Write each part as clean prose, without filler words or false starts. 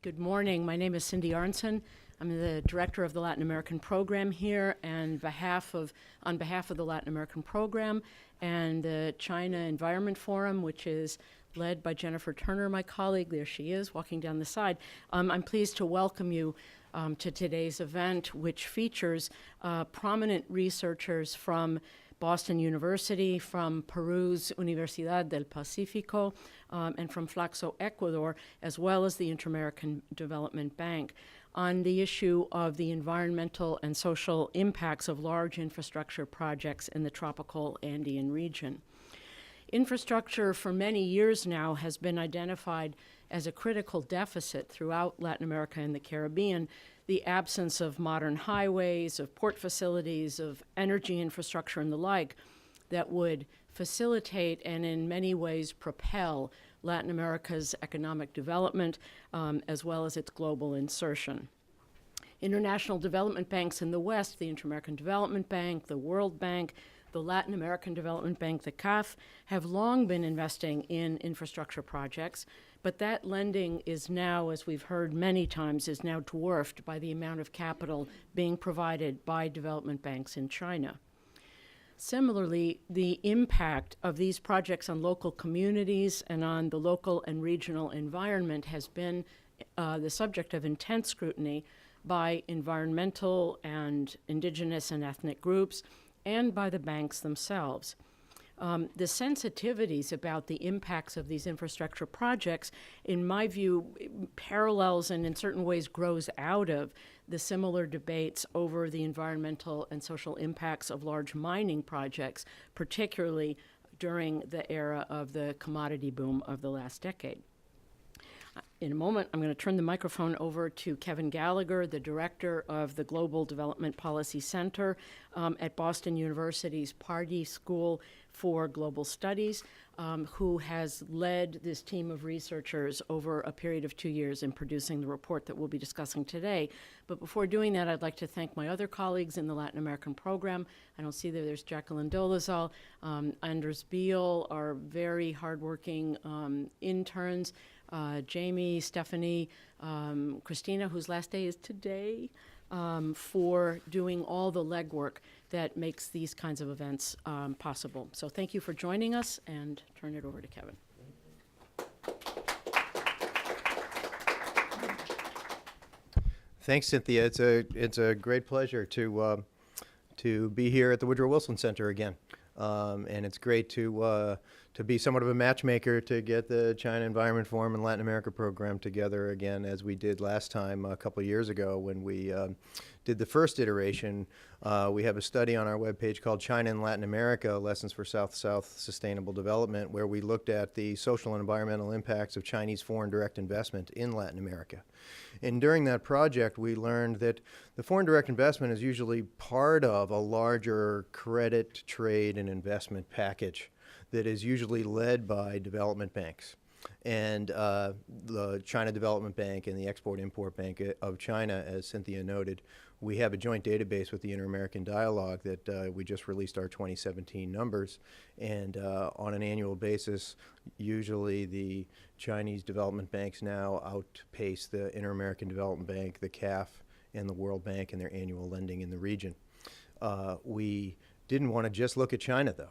Good morning. My name is Cindy Arnson. I'm the director of the Latin American program here, and on behalf of the Latin American program and the China Environment Forum, which is led by Jennifer Turner, my colleague. There she is, walking down the side. I'm pleased to welcome you to today's event, which features prominent researchers from Boston University, from Peru's Universidad del Pacífico, and from FLACSO, Ecuador, as well as the Inter-American Development Bank, on the issue of the environmental and social impacts of large infrastructure projects in the tropical Andean region. Infrastructure for many years now has been identified as a critical deficit throughout Latin America and the Caribbean. The absence of modern highways, of port facilities, of energy infrastructure and the like that would facilitate and in many ways propel Latin America's economic development as well as its global insertion. International development banks in the West, the Inter-American Development Bank, the World Bank, the Latin American Development Bank, the CAF, have long been investing in infrastructure projects, but that lending is now, as we've heard many times, is now dwarfed by the amount of capital being provided by development banks in China. Similarly, the impact of these projects on local communities and on the local and regional environment has been the subject of intense scrutiny by environmental and indigenous and ethnic groups, and by the banks themselves. The sensitivities about the impacts of these infrastructure projects, in my view, parallels and in certain ways grows out of the similar debates over the environmental and social impacts of large mining projects, particularly during the era of the commodity boom of the last decade. In a moment, I'm going to turn the microphone over to Kevin Gallagher, the director of the Global Development Policy Center at Boston University's Pardee School for Global Studies, who has led this team of researchers over a period of 2 years in producing the report that we'll be discussing today. But before doing that, I'd like to thank my other colleagues in the Latin American program. I don't see that there's Jacqueline Dolezal, Anders Beal, our very hardworking interns, Jamie, Stephanie, Christina, whose last day is today, for doing all the legwork that makes these kinds of events possible. So thank you for joining us, and turn it over to Kevin. Thanks, Cynthia. It's a great pleasure to be here at the Woodrow Wilson Center again, and it's great to be somewhat of a matchmaker to get the China Environment Forum and Latin America program together again, as we did last time a couple of years ago when we did the first iteration. We have a study on our webpage called China and Latin America, Lessons for South-South Sustainable Development, where we looked at the social and environmental impacts of Chinese foreign direct investment in Latin America. And during that project, we learned that the foreign direct investment is usually part of a larger credit, trade, and investment package that is usually led by development banks. And the China Development Bank and the Export-Import Bank of China, as Cynthia noted, we have a joint database with the Inter-American Dialogue that we just released our 2017 numbers. And on an annual basis, usually the Chinese development banks now outpace the Inter-American Development Bank, the CAF, and the World Bank in their annual lending in the region. We didn't want to just look at China, though.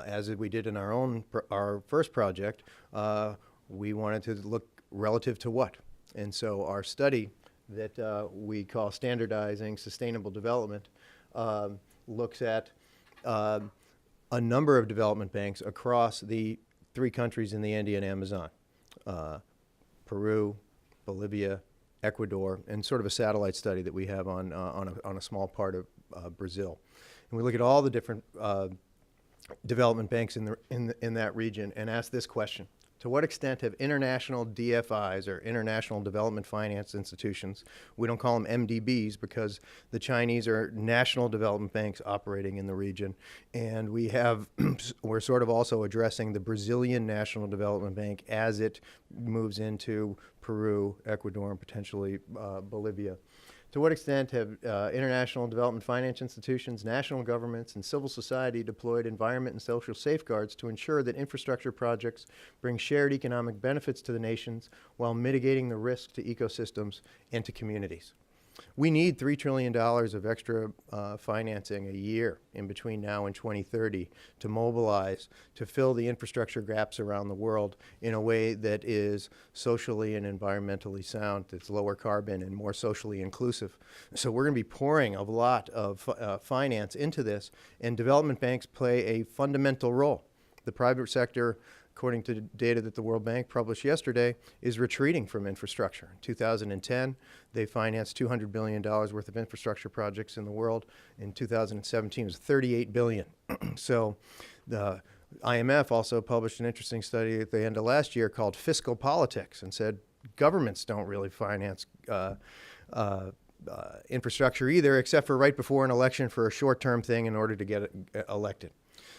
As we did in our first project, we wanted to look relative to what? And so our study that we call Standardizing Sustainable Development looks at a number of development banks across the 3 countries in the Andean Amazon, Peru, Bolivia, Ecuador, and sort of a satellite study that we have on a small part of Brazil. And we look at all the different development banks in that region and ask this question: to what extent have international DFIs, or international development finance institutions, we don't call them MDBs because the Chinese are national development banks operating in the region, and we're sort of also addressing the Brazilian National Development Bank as it moves into Peru, Ecuador, and potentially Bolivia. To what extent have international development finance institutions, national governments, and civil society deployed environment and social safeguards to ensure that infrastructure projects bring shared economic benefits to the nations while mitigating the risk to ecosystems and to communities? We need $3 trillion of extra financing a year in between now and 2030 to mobilize to fill the infrastructure gaps around the world in a way that is socially and environmentally sound, that's lower carbon and more socially inclusive. So we're going to be pouring a lot of finance into this, and development banks play a fundamental role. The private sector, according to data that the World Bank published yesterday, is retreating from infrastructure. In 2010, they financed $200 billion worth of infrastructure projects in the world. In 2017, it was $38 billion. So the IMF also published an interesting study at the end of last year called Fiscal Politics and said governments don't really finance infrastructure either, except for right before an election for a short-term thing in order to get elected.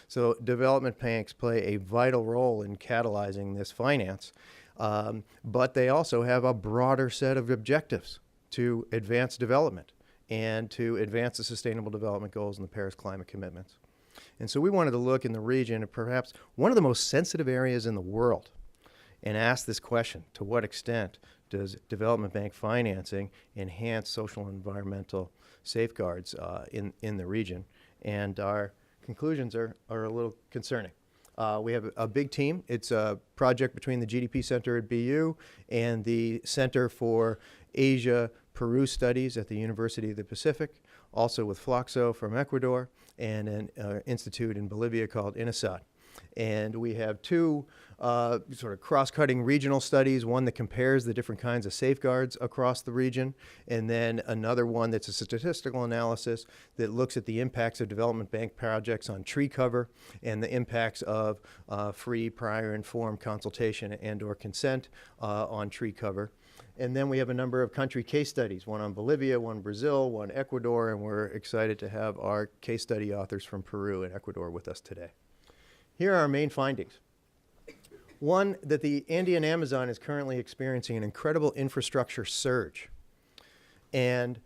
So development banks play a vital role in catalyzing this finance, but they also have a broader set of objectives to advance development and to advance the Sustainable Development Goals and the Paris climate commitments. And so we wanted to look in the region at perhaps one of the most sensitive areas in the world and ask this question: to what extent does development bank financing enhance social and environmental safeguards in the region? And our conclusions are a little concerning. We have a big team. It's a project between the GDP Center at BU and the Center for Asia Peru Studies at the University of the Pacific, also with FLACSO from Ecuador, and an institute in Bolivia called INSEAD. And we have two sort of cross-cutting regional studies, one that compares the different kinds of safeguards across the region, and then another one that's a statistical analysis that looks at the impacts of development bank projects on tree cover and the impacts of free, prior, informed consultation and/or consent on tree cover. And then we have a number of country case studies, one on Bolivia, one Brazil, one Ecuador, and we're excited to have our case study authors from Peru and Ecuador with us today. Here are our main findings. One, that the Andean Amazon is currently experiencing an incredible infrastructure surge. And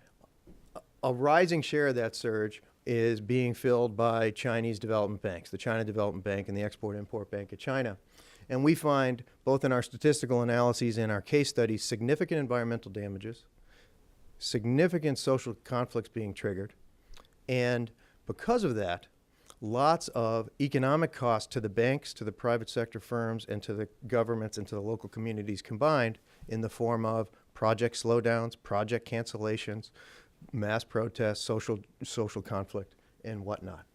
a rising share of that surge is being filled by Chinese development banks, the China Development Bank and the Export-Import Bank of China. And we find, both in our statistical analyses and our case studies, significant environmental damages, significant social conflicts being triggered, and because of that, lots of economic costs to the banks, to the private sector firms, and to the governments and to the local communities combined in the form of project slowdowns, project cancellations, mass protests, social conflict, and whatnot.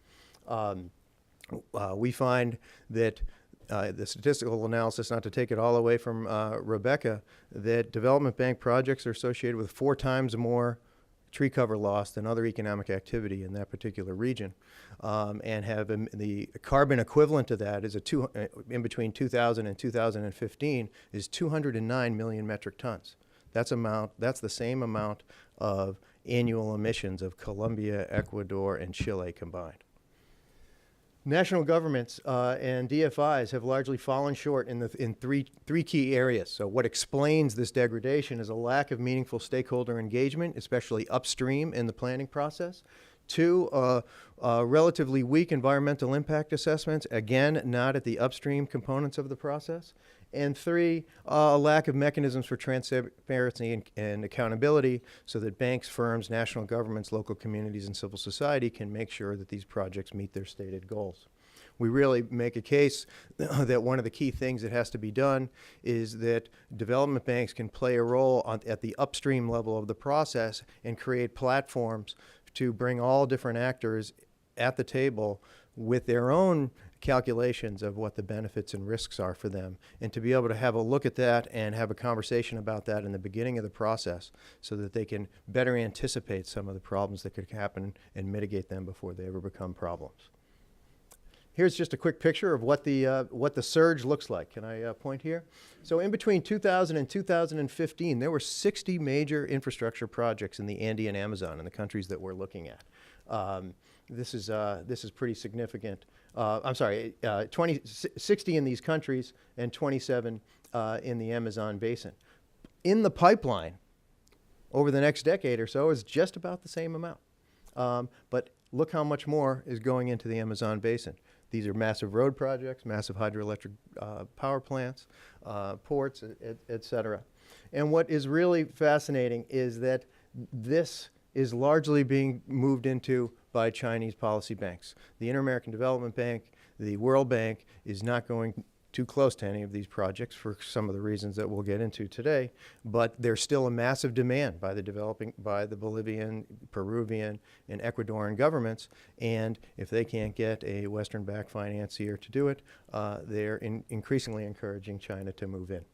We find that the statistical analysis, not to take it all away from Rebecca, that development bank projects are associated with 4 times more tree cover loss than other economic activity in that particular region, and have the carbon equivalent to that is in between 2000 and 2015 is 209 million metric tons. That's the same amount of annual emissions of Colombia, Ecuador, and Chile combined. National governments and DFIs have largely fallen short in three key areas. So what explains this degradation is a lack of meaningful stakeholder engagement, especially upstream in the planning process. 2, relatively weak environmental impact assessments, again, not at the upstream components of the process. And 3, a lack of mechanisms for transparency and accountability so that banks, firms, national governments, local communities, and civil society can make sure that these projects meet their stated goals. We really make a case that one of the key things that has to be done is that development banks can play a role at the upstream level of the process and create platforms to bring all different actors at the table with their own calculations of what the benefits and risks are for them, and to be able to have a look at that and have a conversation about that in the beginning of the process so that they can better anticipate some of the problems that could happen and mitigate them before they ever become problems. Here's just a quick picture of what the surge looks like. Can I point here? So in between 2000 and 2015, there were 60 major infrastructure projects in the Andean Amazon in the countries that we're looking at. This is pretty significant. 60 in these countries and 27 in the Amazon basin. In the pipeline, over the next decade or so is just about the same amount. But look how much more is going into the Amazon basin. These are massive road projects, massive hydroelectric power plants, ports, et cetera. And what is really fascinating is that this is largely being moved into by Chinese policy banks. The Inter-American Development Bank, the World Bank is not going too close to any of these projects for some of the reasons that we'll get into today, but there's still a massive demand by the Bolivian, Peruvian, and Ecuadorian governments, and if they can't get a Western-backed financier to do it, they're increasingly encouraging China to move in.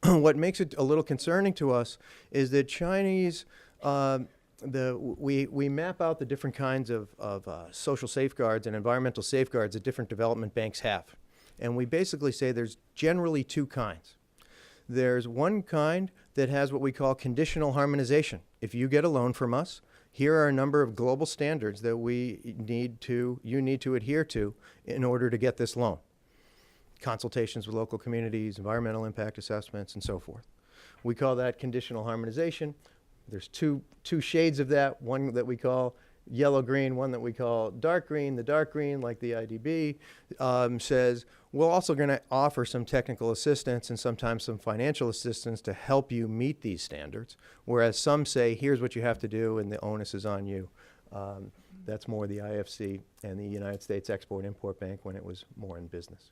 What makes it a little concerning to us is that Chinese, we map out the different kinds of social safeguards and environmental safeguards that different development banks have. And we basically say there's generally two kinds. There's one kind that has what we call conditional harmonization. If you get a loan from us, here are a number of global standards that you need to adhere to in order to get this loan. Consultations with local communities, environmental impact assessments, and so forth. We call that conditional harmonization. There's two shades of that, one that we call yellow-green, one that we call dark green. The dark green, like the IDB, says we're also going to offer some technical assistance and sometimes some financial assistance to help you meet these standards, whereas some say, here's what you have to do and the onus is on you. That's more the IFC and the United States Export-Import Bank when it was more in business.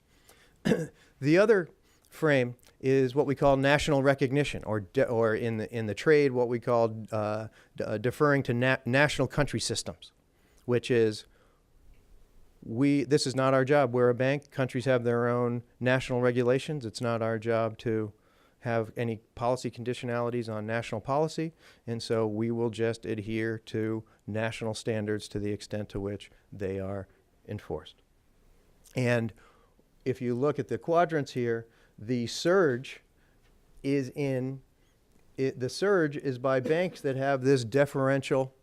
The other frame is what we call national recognition, or in the trade, what we call deferring to national country systems, which is this is not our job. We're a bank. Countries have their own national regulations. It's not our job to have any policy conditionalities on national policy, and so we will just adhere to national standards to the extent to which they are enforced. And if you look at the quadrants here, the surge is by banks that have this deferential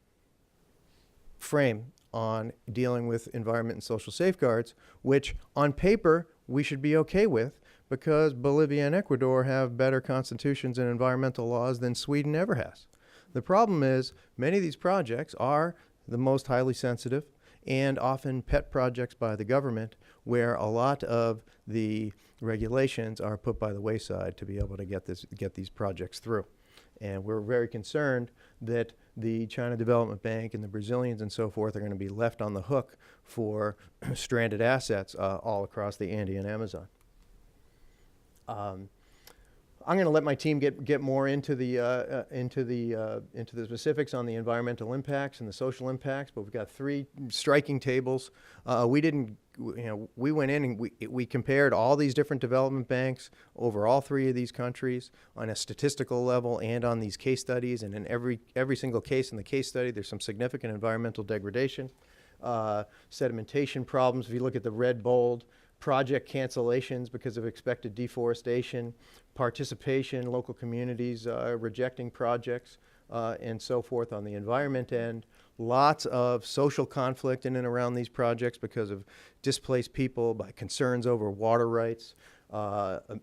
frame on dealing with environment and social safeguards, which on paper we should be okay with because Bolivia and Ecuador have better constitutions and environmental laws than Sweden ever has. The problem is many of these projects are the most highly sensitive and often pet projects by the government, where a lot of the regulations are put by the wayside to be able to get these projects through. And we're very concerned that the China Development Bank and the Brazilians and so forth are going to be left on the hook for stranded assets all across the Andean Amazon. I'm going to let my team get more into the specifics on the environmental impacts and the social impacts, but we've got three striking tables. We went in and we compared all these different development banks over all three of these countries on a statistical level and on these case studies, and in every single case in the case study there's some significant environmental degradation, sedimentation problems. If you look at the red bold, project cancellations because of expected deforestation, participation, local communities rejecting projects, and so forth on the environment end. Lots of social conflict in and around these projects because of displaced people, by concerns over water rights.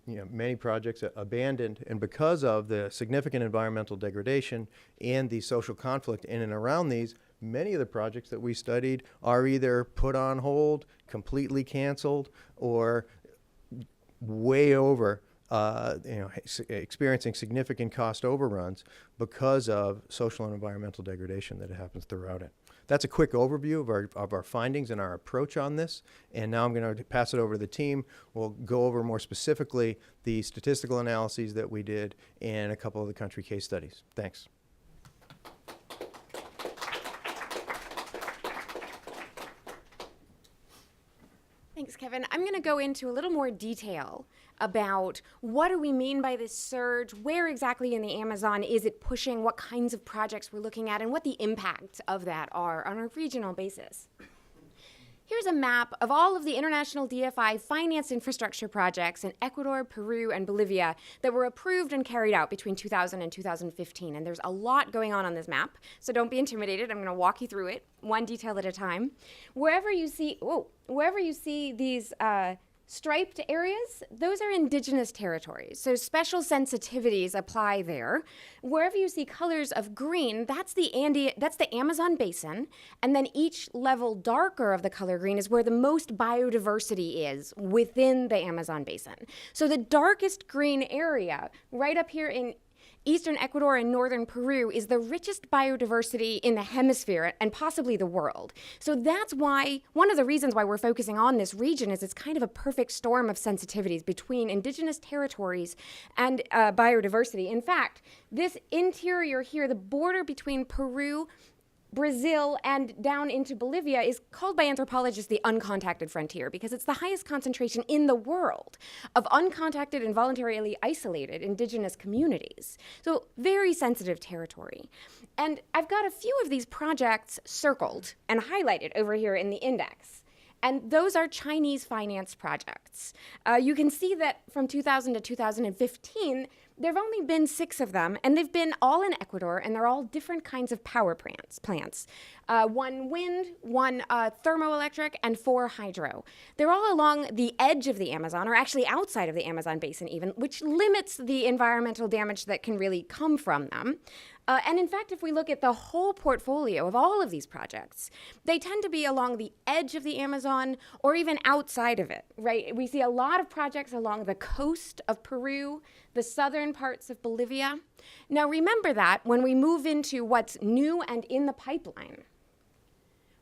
Many projects abandoned, and because of the significant environmental degradation and the social conflict in and around these, many of the projects that we studied are either put on hold, completely canceled, or way over, experiencing significant cost overruns because of social and environmental degradation that happens throughout it. That's a quick overview of our findings and our approach on this. And now I'm going to pass it over to the team. We'll go over more specifically the statistical analyses that we did and a couple of the country case studies. Thanks. Thanks, Kevin. I'm going to go into a little more detail about what do we mean by this surge, where exactly in the Amazon is it pushing, what kinds of projects we're looking at, and what the impacts of that are on a regional basis. Here's a map of all of the international DFI financed infrastructure projects in Ecuador, Peru, and Bolivia that were approved and carried out between 2000 and 2015. And there's a lot going on this map, so don't be intimidated. I'm going to walk you through it, one detail at a time. Wherever you see these striped areas, those are indigenous territories. So special sensitivities apply there. Wherever you see colors of green, that's the Amazon basin. And then each level darker of the color green is where the most biodiversity is within the Amazon basin. So the darkest green area right up here in eastern Ecuador and northern Peru is the richest biodiversity in the hemisphere and possibly the world. So that's why, one of the reasons why we're focusing on this region is it's kind of a perfect storm of sensitivities between indigenous territories and biodiversity. In fact, this interior here, the border between Peru, Brazil, and down into Bolivia is called by anthropologists the uncontacted frontier because it's the highest concentration in the world of uncontacted and voluntarily isolated indigenous communities. So very sensitive territory. And I've got a few of these projects circled and highlighted over here in the index. And those are Chinese financed projects. You can see that from 2000 to 2015, there have only been 6 of them, and they've been all in Ecuador, and they're all different kinds of power plants. 1 wind, 1 thermoelectric, and 4 hydro. They're all along the edge of the Amazon, or actually outside of the Amazon basin even, which limits the environmental damage that can really come from them. And in fact, if we look at the whole portfolio of all of these projects, they tend to be along the edge of the Amazon or even outside of it, right? We see a lot of projects along the coast of Peru, the southern parts of Bolivia. Now remember that when we move into what's new and in the pipeline,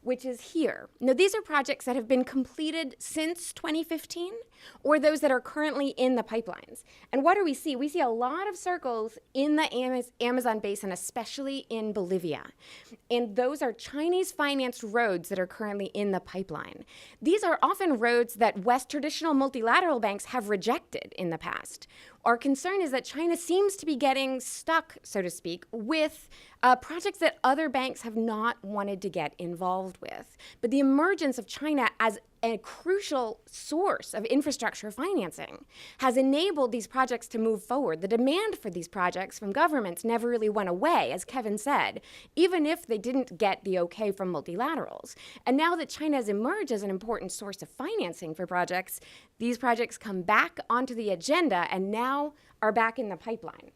which is here. Now, these are projects that have been completed since 2015 or those that are currently in the pipelines. And what do we see? We see a lot of circles in the Amazon basin, especially in Bolivia. And those are Chinese-financed roads that are currently in the pipeline. These are often roads that West traditional multilateral banks have rejected in the past. Our concern is that China seems to be getting stuck, so to speak, with projects that other banks have not wanted to get involved with. But the emergence of China as a crucial source of infrastructure financing has enabled these projects to move forward. The demand for these projects from governments never really went away, as Kevin said, even if they didn't get the okay from multilaterals. And now that China has emerged as an important source of financing for projects, these projects come back onto the agenda and now are back in the pipeline.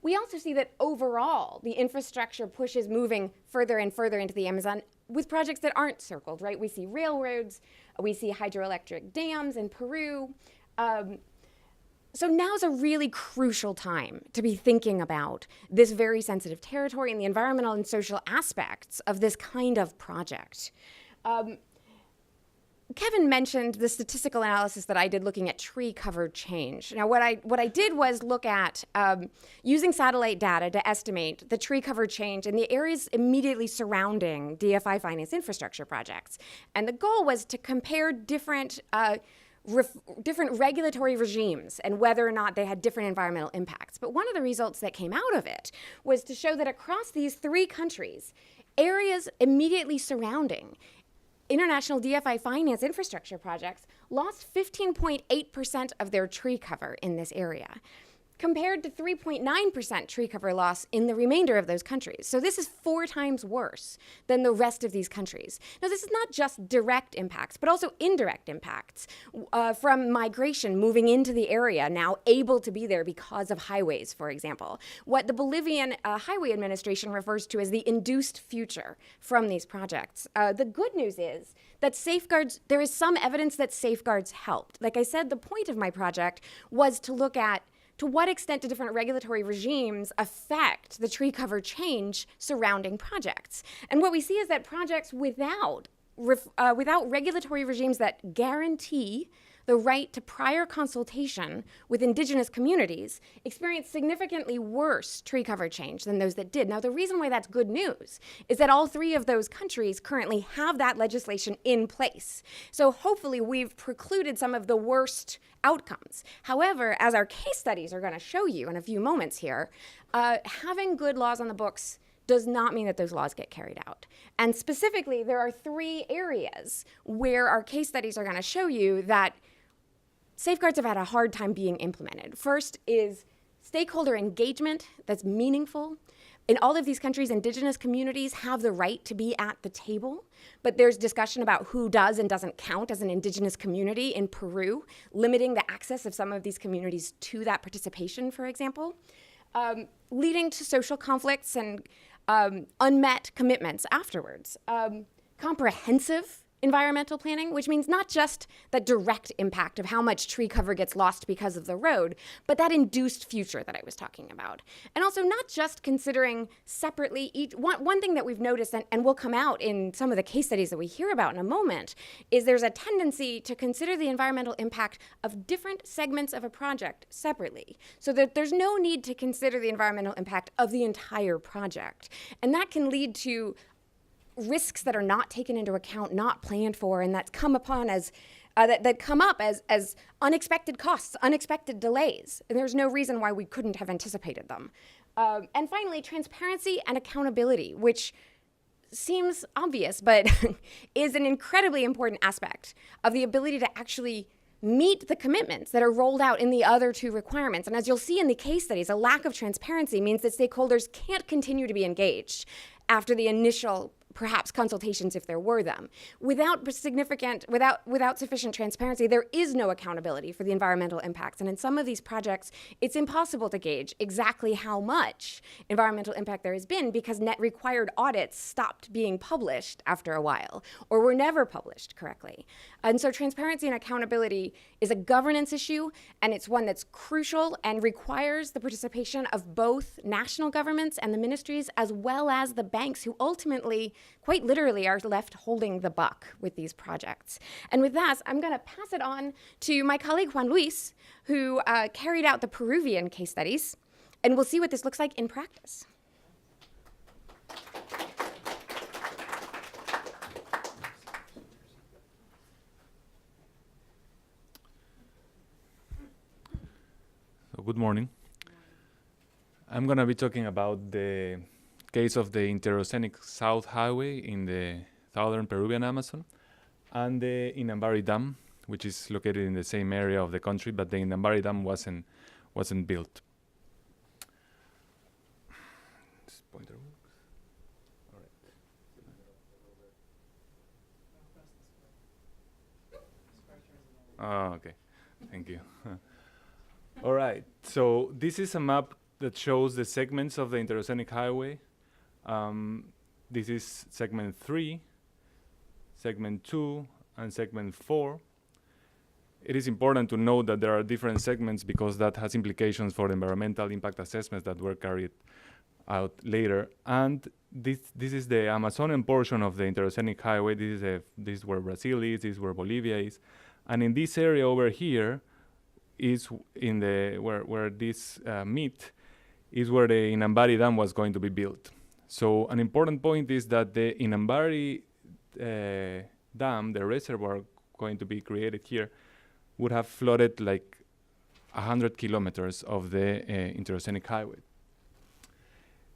We also see that overall, the infrastructure push is moving further and further into the Amazon with projects that aren't circled, right? We see railroads, we see hydroelectric dams in Peru. So now's a really crucial time to be thinking about this very sensitive territory and the environmental and social aspects of this kind of project. Kevin mentioned the statistical analysis that I did looking at tree cover change. Now, what I did was look at using satellite data to estimate the tree cover change in the areas immediately surrounding DFI finance infrastructure projects. And the goal was to compare different regulatory regimes and whether or not they had different environmental impacts. But one of the results that came out of it was to show that across these 3 countries, areas immediately surrounding international DFI finance infrastructure projects lost 15.8% of their tree cover in this area, compared to 3.9% tree cover loss in the remainder of those countries. So this is 4 times worse than the rest of these countries. Now, this is not just direct impacts, but also indirect impacts from migration moving into the area, now able to be there because of highways, for example. What the Bolivian Highway Administration refers to as the induced future from these projects. The good news is that there is some evidence that safeguards helped. Like I said, the point of my project was to look at to what extent do different regulatory regimes affect the tree cover change surrounding projects. And what we see is that projects without regulatory regimes that guarantee the right to prior consultation with indigenous communities experience significantly worse tree cover change than those that did. Now, the reason why that's good news is that all 3 of those countries currently have that legislation in place. So hopefully we've precluded some of the worst outcomes. However, as our case studies are going to show you in a few moments here, having good laws on the books does not mean that those laws get carried out. And specifically, there are 3 areas where our case studies are going to show you that safeguards have had a hard time being implemented. First is stakeholder engagement that's meaningful, In all of these countries, indigenous communities have the right to be at the table, but there's discussion about who does and doesn't count as an indigenous community in Peru, limiting the access of some of these communities to that participation, for example, leading to social conflicts and unmet commitments afterwards. Comprehensive environmental planning, which means not just the direct impact of how much tree cover gets lost because of the road, but that induced future that I was talking about. And also not just considering separately one thing that we've noticed and will come out in some of the case studies that we hear about in a moment is there's a tendency to consider the environmental impact of different segments of a project separately, so that there's no need to consider the environmental impact of the entire project. And that can lead to risks that are not taken into account, not planned for, and that come upon as that come up as unexpected costs, unexpected delays. And there's no reason why we couldn't have anticipated them. And finally, transparency and accountability, which seems obvious, but is an incredibly important aspect of the ability to actually meet the commitments that are rolled out in the other two requirements. And as you'll see in the case studies, a lack of transparency means that stakeholders can't continue to be engaged after the initial perhaps consultations if there were them. Without sufficient transparency, there is no accountability for the environmental impacts. And in some of these projects, it's impossible to gauge exactly how much environmental impact there has been because net required audits stopped being published after a while or were never published correctly. And so transparency and accountability is a governance issue, and it's one that's crucial and requires the participation of both national governments and the ministries as well as the banks who ultimately, quite literally, are left holding the buck with these projects. And with that, I'm going to pass it on to my colleague Juan Luis, who carried out the Peruvian case studies, and we'll see what this looks like in practice. So good morning. I'm going to be talking about the case of the Interoceanic South Highway in the southern Peruvian Amazon and the Inambari Dam, which is located in the same area of the country, but the Inambari Dam wasn't built. This pointer works. All right. Oh, okay. Thank you. All right. So this is a map that shows the segments of the Interoceanic Highway. This is segment 3, segment 2, and segment 4. It is important to note that there are different segments because that has implications for the environmental impact assessments that were carried out later. And this is the Amazonian portion of the Interoceanic Highway. This is where Brazil is, this is where Bolivia is. And in this area over here is in the where this meet is where the Inambari Dam was going to be built. So an important point is that the Inambari Dam, the reservoir going to be created here, would have flooded like 100 kilometers of the Interoceanic Highway.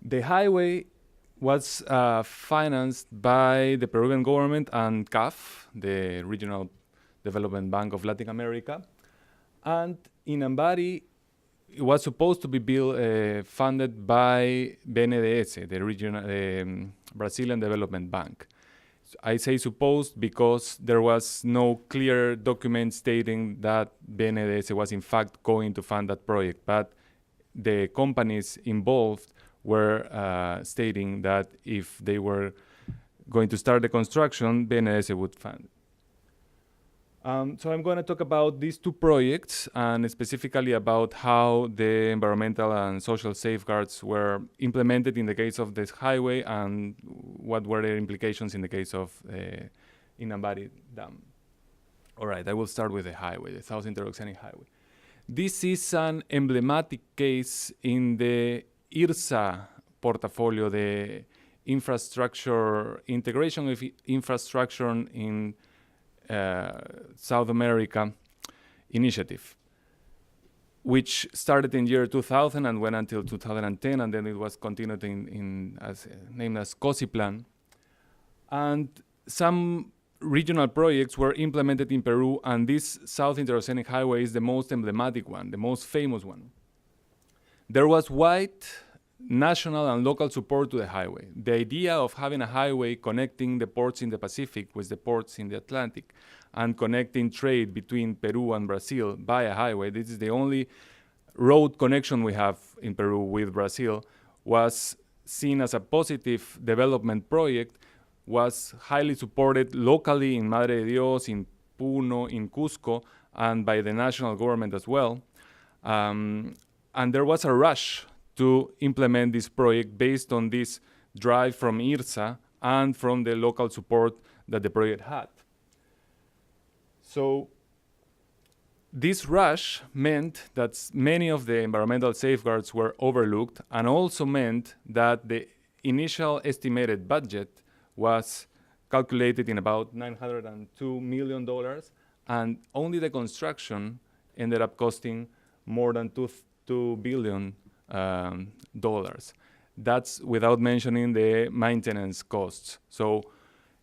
The highway was financed by the Peruvian government and CAF, the Regional Development Bank of Latin America. And Inambari was supposed to be built, funded by BNDES, the Brazilian Development Bank. So I say supposed because there was no clear document stating that BNDES was in fact going to fund that project, but the companies involved were stating that if they were going to start the construction, BNDES would fund it. So I'm going to talk about these two projects and specifically about how the environmental and social safeguards were implemented in the case of this highway and what were their implications in the case of Inambari Dam. All right, I will start with the highway, the South Interoceanic Highway. This is an emblematic case in the IRSA portfolio, the infrastructure, integration of infrastructure in South America initiative, which started in year 2000 and went until 2010, and then it was continued named as COSI Plan. And some regional projects were implemented in Peru, and this South Interoceanic Highway is the most emblematic one, the most famous one. There was wide national and local support to the highway. The idea of having a highway connecting the ports in the Pacific with the ports in the Atlantic and connecting trade between Peru and Brazil by a highway, this is the only road connection we have in Peru with Brazil, was seen as a positive development project, was highly supported locally in Madre de Dios, in Puno, in Cusco, and by the national government as well. And there was a rush to implement this project based on this drive from IRSA and from the local support that the project had. So this rush meant that many of the environmental safeguards were overlooked, and also meant that the initial estimated budget was calculated in about $902 million, and only the construction ended up costing more than $2 billion. That's without mentioning the maintenance costs. So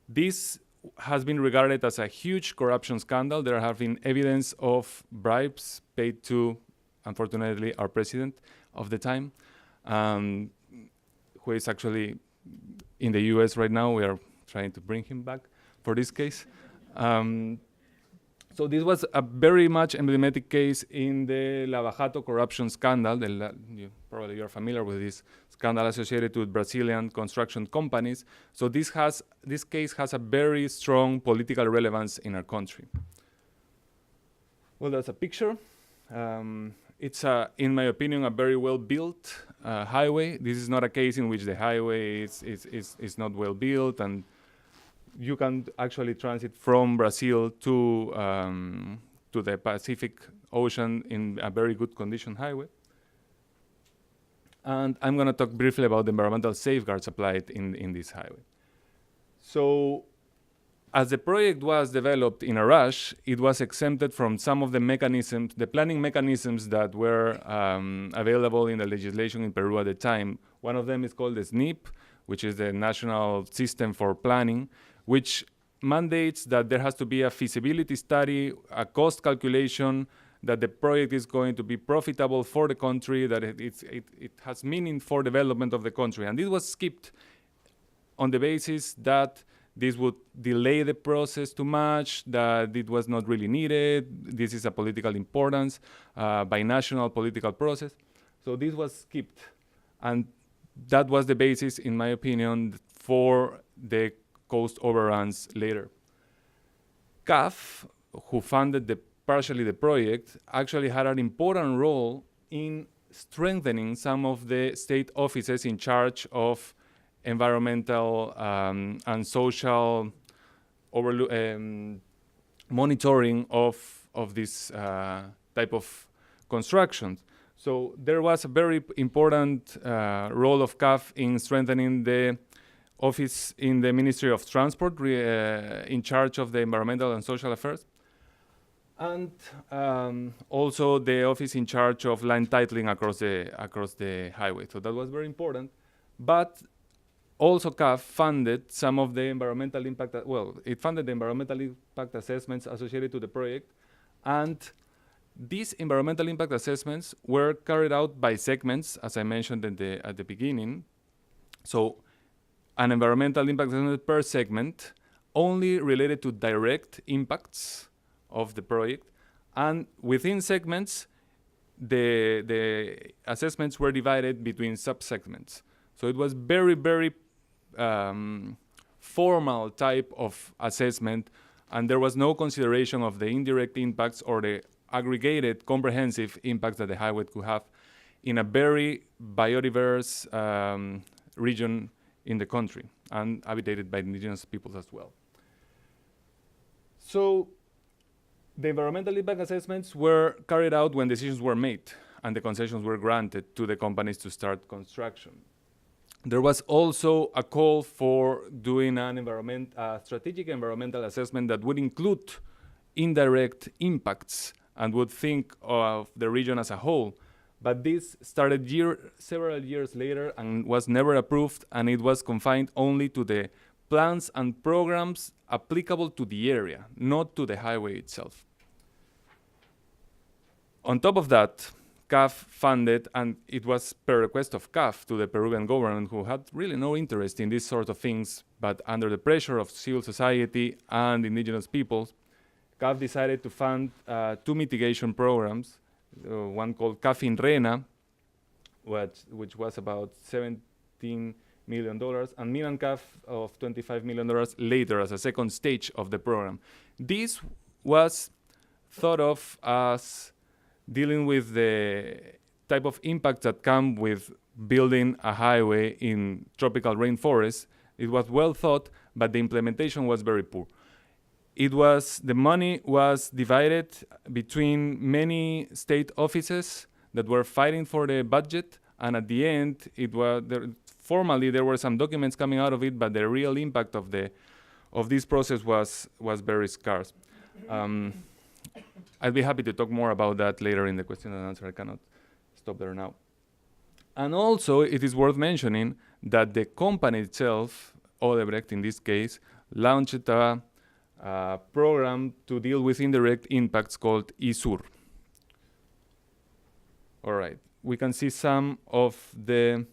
this has been regarded as a huge corruption scandal. There have been evidence of bribes paid to, unfortunately, our president of the time, who is actually in the US right now. We are trying to bring him back for this case. So this was a very much emblematic case in the Lava-Jato corruption scandal. Probably you're familiar with this scandal associated with Brazilian construction companies. So this case has a very strong political relevance in our country. Well, that's a picture. It's, in my opinion, a very well-built highway. This is not a case in which the highway is not well built, and you can actually transit from Brazil to the Pacific Ocean in a very good condition highway. And I'm going to talk briefly about the environmental safeguards applied in this highway. So, as the project was developed in a rush, it was exempted from some of the mechanisms, the planning mechanisms that were available in the legislation in Peru at the time. One of them is called the SNIP, which is the National System for Planning, which mandates that there has to be a feasibility study, a cost calculation, that the project is going to be profitable for the country, that it has meaning for development of the country. And this was skipped on the basis that this would delay the process too much, that it was not really needed. This is a political importance, binational political process. So this was skipped. And that was the basis, in my opinion, for the cost overruns later. CAF, who funded partially the project, actually had an important role in strengthening some of the state offices in charge of environmental and social monitoring of this type of constructions. So there was a very important role of CAF in strengthening the office in the Ministry of Transport in charge of the environmental and social affairs, and also the office in charge of land titling across the highway. So that was very important. But also CAF funded some of the environmental impact, it funded the environmental impact assessments associated to the project, and these environmental impact assessments were carried out by segments, as I mentioned at the beginning. So an environmental impact assessment per segment, only related to direct impacts of the project, and within segments, the assessments were divided between sub-segments. So it was very, very formal type of assessment, and there was no consideration of the indirect impacts or the aggregated comprehensive impacts that the highway could have in a very biodiverse region in the country and habitated by indigenous peoples as well. So the environmental impact assessments were carried out when decisions were made and the concessions were granted to the companies to start construction. There was also a call for doing a strategic environmental assessment that would include indirect impacts and would think of the region as a whole. But this started several years later and was never approved, and it was confined only to the plans and programs applicable to the area, not to the highway itself. On top of that, CAF funded, and it was per request of CAF to the Peruvian government, who had really no interest in these sort of things, but under the pressure of civil society and indigenous peoples, CAF decided to fund 2 mitigation programs, one called CAF INRENA, which was about $17 million, and MINANCAF of $25 million later as a second stage of the program. This was thought of as dealing with the type of impacts that come with building a highway in tropical rainforests. It was well thought, but the implementation was very poor. The money was divided between many state offices that were fighting for the budget, and at the end, formally there were some documents coming out of it, but the real impact of this process was very scarce. I'll be happy to talk more about that later in the question and answer. I cannot stop there now. And also, it is worth mentioning that the company itself, Odebrecht in this case, launched a program to deal with indirect impacts called ISUR. All right, we can see some of the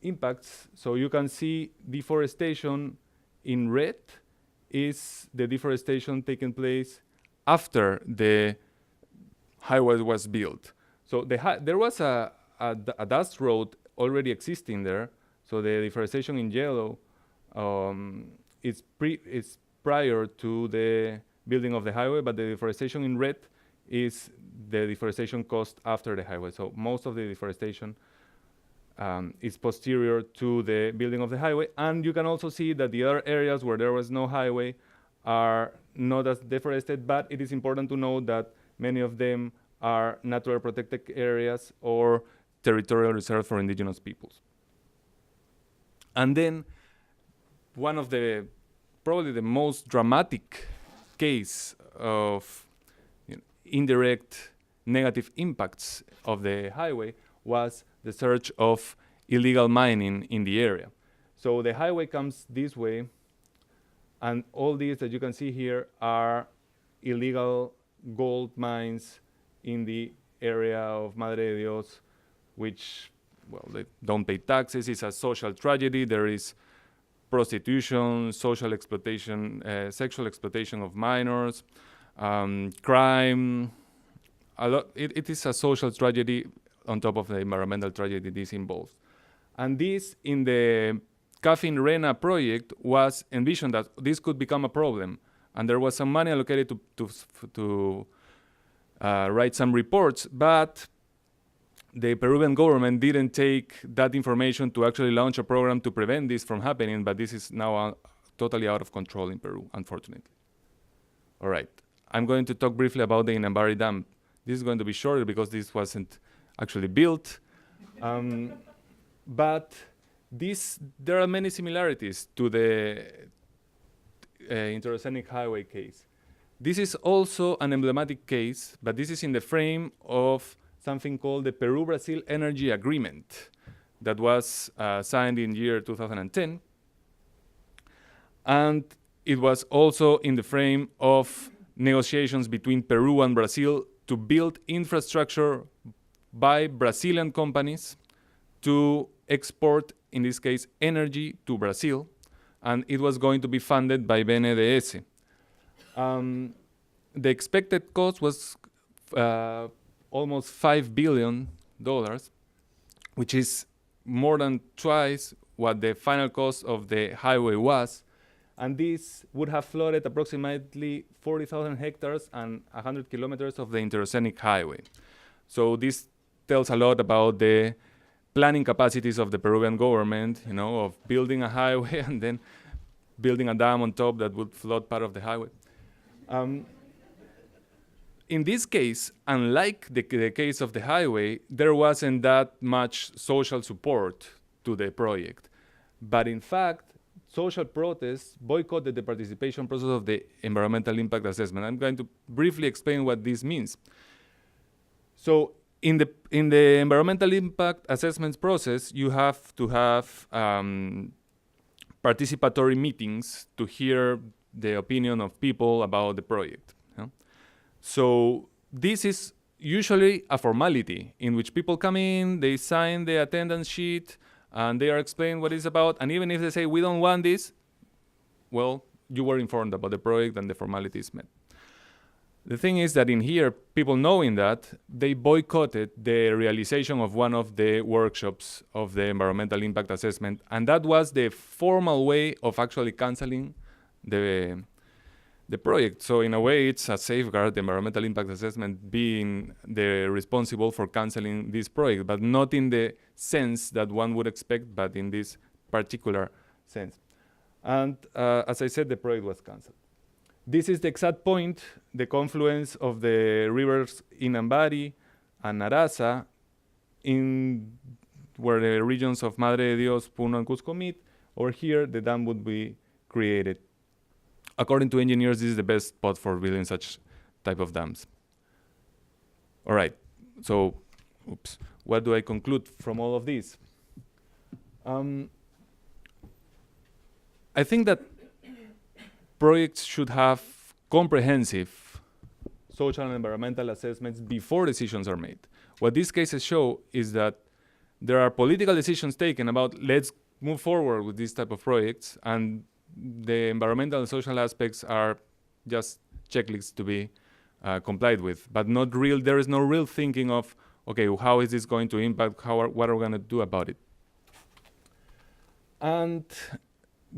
impacts. So you can see deforestation in red is the deforestation taking place after the highway was built. So there was a dust road already existing there. So the deforestation in yellow is prior to the building of the highway, but the deforestation in red is the deforestation caused after the highway. So most of the deforestation is posterior to the building of the highway. And you can also see that the other areas where there was no highway are not as deforested, but it is important to know that many of them are natural protected areas or territorial reserves for indigenous peoples. And then one of probably the most dramatic case of indirect negative impacts of the highway was the search of illegal mining in the area. So the highway comes this way, and all these that you can see here are illegal gold mines in the area of Madre de Dios, which, well, they don't pay taxes. It's a social tragedy. There is prostitution, social exploitation, sexual exploitation of minors, crime. It is a social tragedy on top of the environmental tragedy this involves. And this, in the CAF INRENA project, was envisioned that this could become a problem. And there was some money allocated to write some reports, but the Peruvian government didn't take that information to actually launch a program to prevent this from happening, but this is now totally out of control in Peru, unfortunately. All right, I'm going to talk briefly about the Inambari Dam. This is going to be shorter because this wasn't actually built. But there are many similarities to the interoceanic highway case. This is also an emblematic case, but this is in the frame of something called the Peru-Brazil Energy Agreement that was signed in year 2010. And it was also in the frame of negotiations between Peru and Brazil to build infrastructure by Brazilian companies to export, in this case, energy to Brazil, and it was going to be funded by BNDES. The expected cost was almost $5 billion, which is more than twice what the final cost of the highway was, and this would have flooded approximately 40,000 hectares and 100 kilometers of the interoceanic highway. So this tells a lot about the planning capacities of the Peruvian government, of building a highway and then building a dam on top that would flood part of the highway. In this case, unlike the case of the highway, there wasn't that much social support to the project. But in fact, social protests boycotted the participation process of the environmental impact assessment. I'm going to briefly explain what this means. So in the environmental impact assessments process, you have to have participatory meetings to hear the opinion of people about the project. So this is usually a formality in which people come in, they sign the attendance sheet, and they are explained what it's about. And even if they say, we don't want this, well, you were informed about the project and the formality is met. The thing is that in here, people knowing that, they boycotted the realization of one of the workshops of the environmental impact assessment, and that was the formal way of actually canceling the project. So in a way, it's a safeguard, the environmental impact assessment being the responsible for canceling this project, but not in the sense that one would expect, but in this particular sense. And as I said, the project was canceled. This is the exact point, the confluence of the rivers Inambari and Narasa, in where the regions of Madre de Dios, Puno, and Cusco meet. Over here, the dam would be created. According to engineers, this is the best spot for building such type of dams. All right, so, what do I conclude from all of this? I think that projects should have comprehensive social and environmental assessments before decisions are made. What these cases show is that there are political decisions taken about let's move forward with this type of projects, and the environmental and social aspects are just checklists to be complied with, but not real. There is no real thinking of, okay, how is this going to impact? What are we going to do about it? And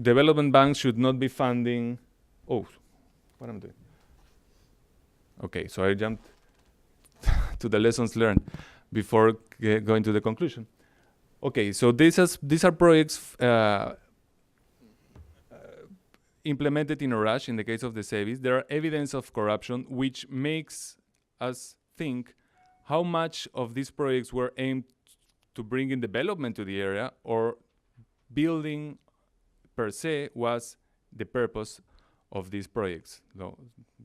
development banks should not be funding. Oh, what am I doing? Okay, so I jumped to the lessons learned before going to the conclusion. Okay, so these are projects implemented in a rush. In the case of the SEBIs, there are evidence of corruption, which makes us think how much of these projects were aimed to bring in development to the area, or building per se was the purpose of these projects. So,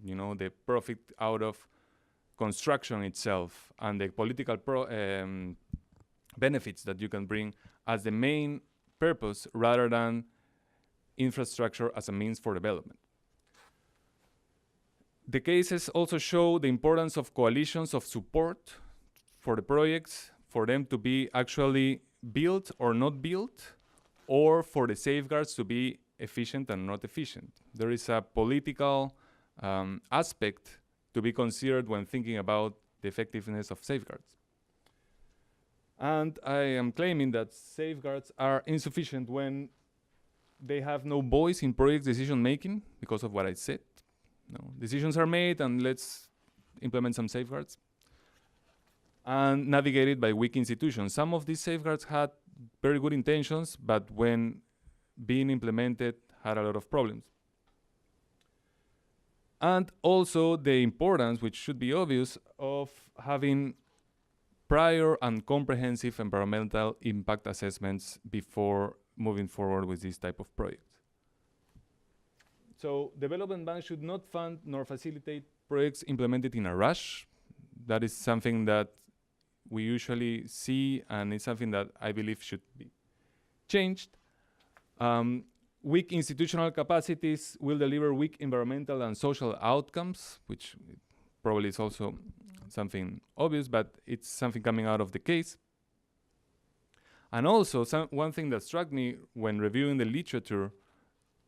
you know, the profit out of construction itself and the political benefits that you can bring as the main purpose, rather than infrastructure as a means for development. The cases also show the importance of coalitions of support for the projects, for them to be actually built or not built, or for the safeguards to be efficient and not efficient. There is a political aspect to be considered when thinking about the effectiveness of safeguards. And I am claiming that safeguards are insufficient when they have no voice in project decision making, because of what I said. No, decisions are made and let's implement some safeguards, and navigated by weak institutions. Some of these safeguards had very good intentions, but when being implemented had a lot of problems. And also the importance, which should be obvious, of having prior and comprehensive environmental impact assessments before moving forward with this type of projects. So development banks should not fund nor facilitate projects implemented in a rush. That is something that we usually see, and it's something that I believe should be changed. Weak institutional capacities will deliver weak environmental and social outcomes, which probably is also something obvious, but it's something coming out of the case. And also, one thing that struck me when reviewing the literature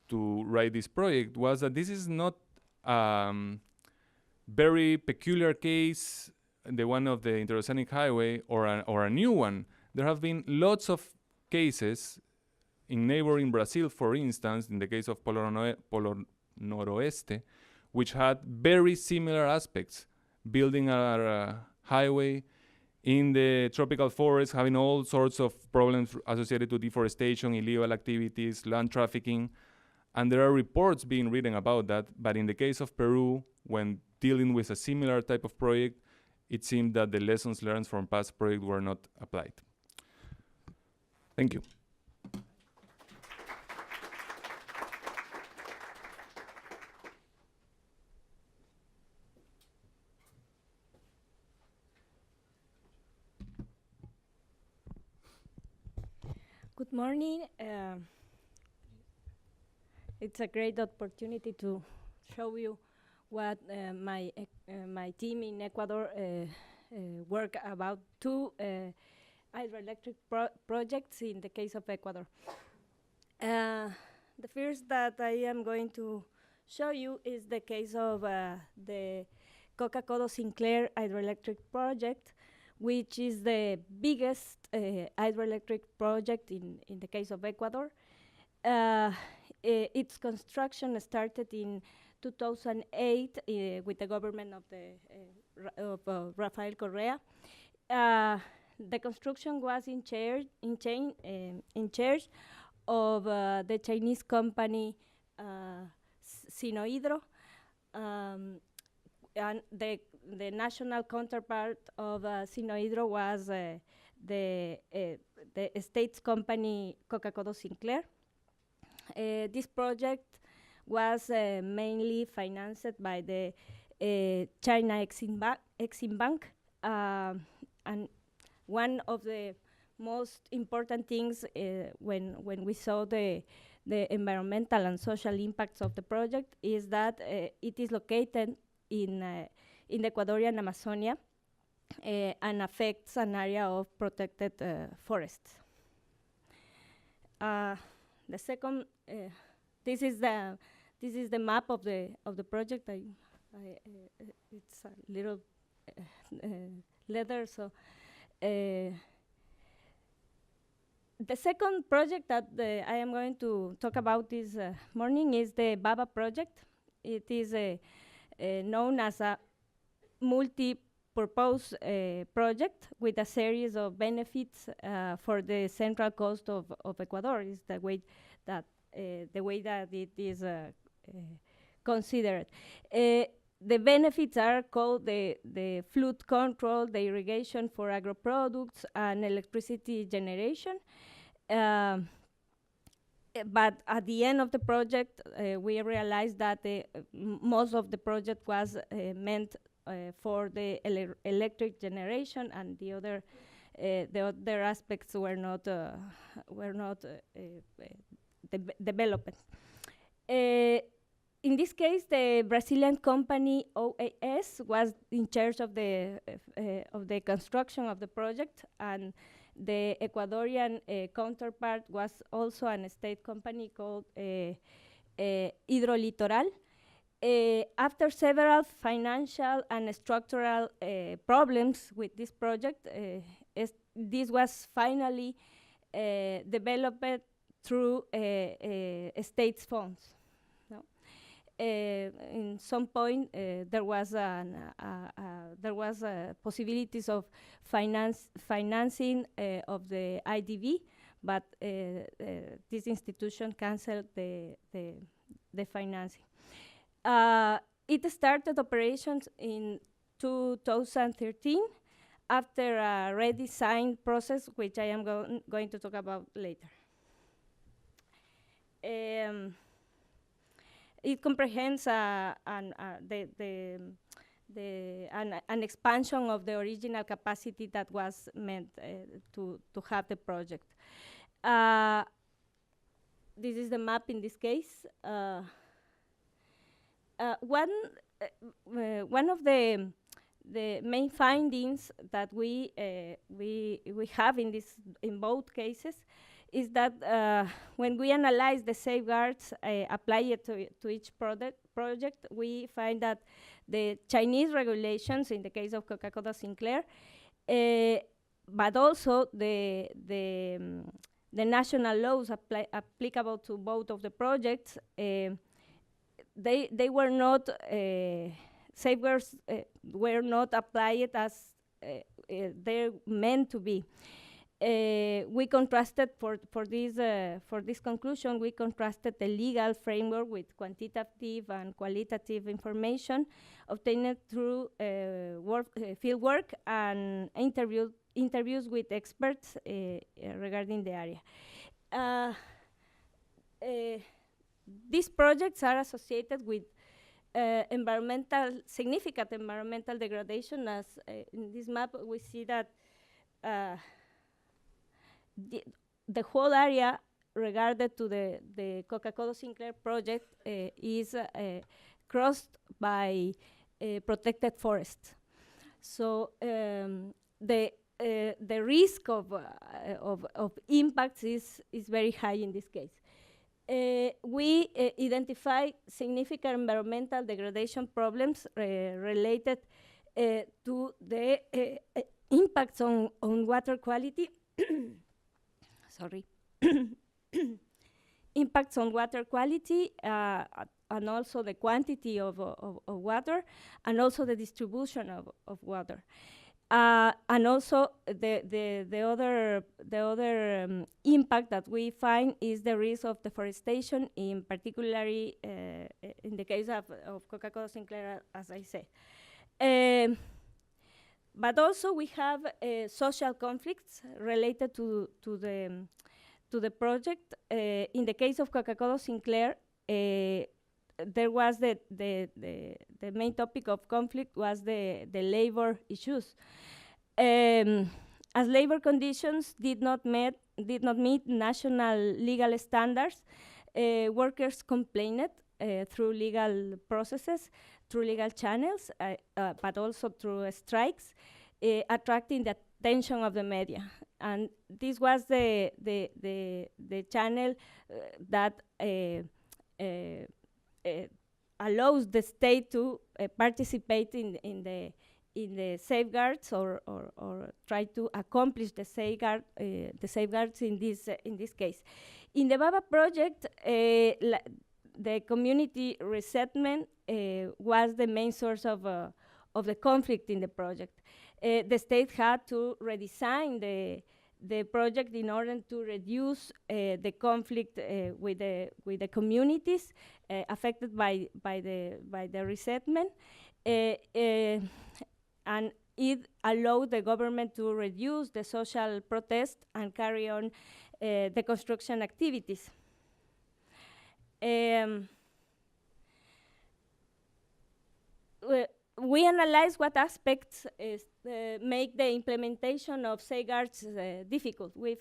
to write this project was that this is not very peculiar case, the one of the Interoceanic Highway, or a new one. There have been lots of cases in neighboring Brazil, for instance, in the case of Polo Noroeste, which had very similar aspects, building a highway in the tropical forest, having all sorts of problems associated to deforestation, illegal activities, land trafficking, and there are reports being written about that. But in the case of Peru, when dealing with a similar type of project, it seemed that the lessons learned from past projects were not applied. Thank you. Good morning. It's a great opportunity to show you what my team in Ecuador work about two hydroelectric projects in the case of Ecuador. The first that I am going to show you is the case of the Coca Sinclair hydroelectric project, which is the biggest hydroelectric project in the case of Ecuador. Its construction started in 2008 with the government of Rafael Correa. The construction was in charge of the Chinese company Sinohydro, and the national counterpart of Sinohydro was the state's company Coca Sinclair. This project was mainly financed by the China Exim Bank, and one of the most important things when we saw the environmental and social impacts of the project is that it is located in the Ecuadorian Amazonia and affects an area of protected forests. The second, this is the map of the project. It's a little leather, so. The second project that I am going to talk about this morning is the Bubba Project. It is known as a multi-purpose project with a series of benefits for the central coast of Ecuador. Is the way that it is considered. The benefits are called the flood control, the irrigation for agro-products, and electricity generation. But at the end of the project, we realized that most of the project was meant for the electric generation, and the other aspects were not developed. In this case, the Brazilian company OAS was in charge of the construction of the project, and the Ecuadorian counterpart was also a state company called Hidrolitoral. After several financial and structural problems with this project, this was finally developed through state's funds. In some point, there was possibilities of financing of the IDB, but this institution canceled the financing. It started operations in 2013 after a redesign process, which I am going to talk about later. It comprehends an expansion of the original capacity that was meant to have the project. This is the map in this case. One of the main findings that we have in both cases is that when we analyze the safeguards applied to each project, we find that the Chinese regulations, in the case of Coca Sinclair, but also the national laws applicable to both of the projects, they were not safeguards were not applied as they're meant to be. We contrasted for this conclusion. We contrasted the legal framework with quantitative and qualitative information obtained through field work and interviews with experts regarding the area. These projects are associated with significant environmental degradation. As in this map, we see that. The whole area regarded to the Coca Sinclair project is crossed by protected forests. So the risk of impacts is very high in this case. We identify significant environmental degradation problems related to the impacts on water quality. Sorry. Impacts on water quality and also the quantity of water, and also the distribution of water. And also the other impact that we find is the risk of deforestation, in particularly in the case of Coca-Cola Sinclair, as I said. But also we have social conflicts related to the project. In the case of Coca-Cola Sinclair, there was the main topic of conflict was the labor issues. As labor conditions did not meet national legal standards, workers complained through legal processes, through legal channels, but also through strikes, attracting the attention of the media. And this was the channel that allows the state to participate in the safeguards or try to accomplish the safeguards in this case. In the Bubba project, the community resettlement was the main source of the conflict in the project. The state had to redesign the project in order to reduce the conflict with the communities affected by the resettlement, and it allowed the government to reduce the social protest and carry on the construction activities. We analyze what aspects make the implementation of safeguards difficult. We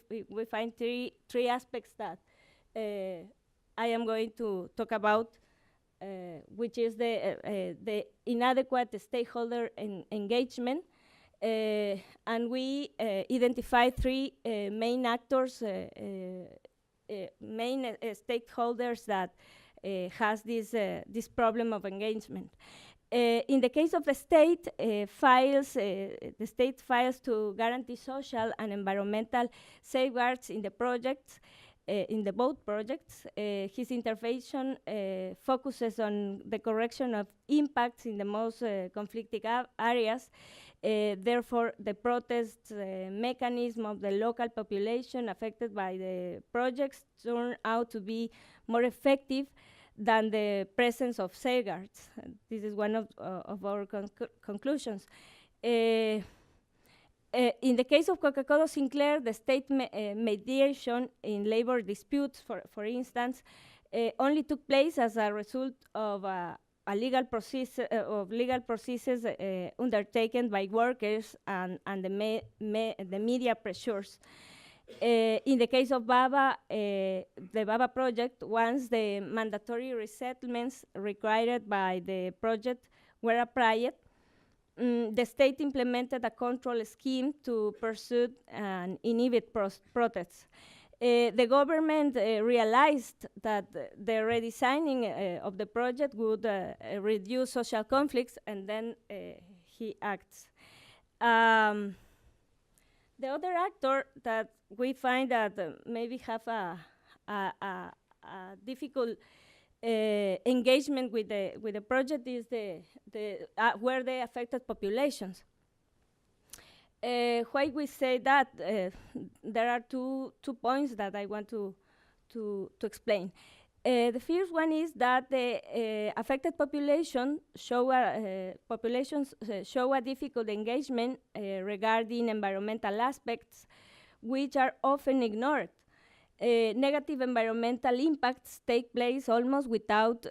find three aspects that I am going to talk about, which is the inadequate stakeholder engagement, and we identify three main actors, main stakeholders that has this problem of engagement. In the case of the state, the state files to guarantee social and environmental safeguards in the projects, in the both projects. His intervention focuses on the correction of impacts in the most conflicted areas. Therefore, the protest mechanism of the local population affected by the projects turned out to be more effective than the presence of safeguards. This is one of our conclusions. In the case of Coca-Cola Sinclair, the state mediation in labor disputes, for instance, only took place as a result of legal processes undertaken by workers and the media pressures. In the case of Bubba, the Bubba project, once the mandatory resettlements required by the project were applied, the state implemented a control scheme to pursue and inhibit protests. The government realized that the redesigning of the project would reduce social conflicts, and then he acts. The other actor that we find that maybe have a difficult engagement with the project is where the affected populations. Why we say that? There are two points that I want to explain. The first one is that the affected populations show a difficult engagement regarding environmental aspects, which are often ignored. Negative environmental impacts take place almost without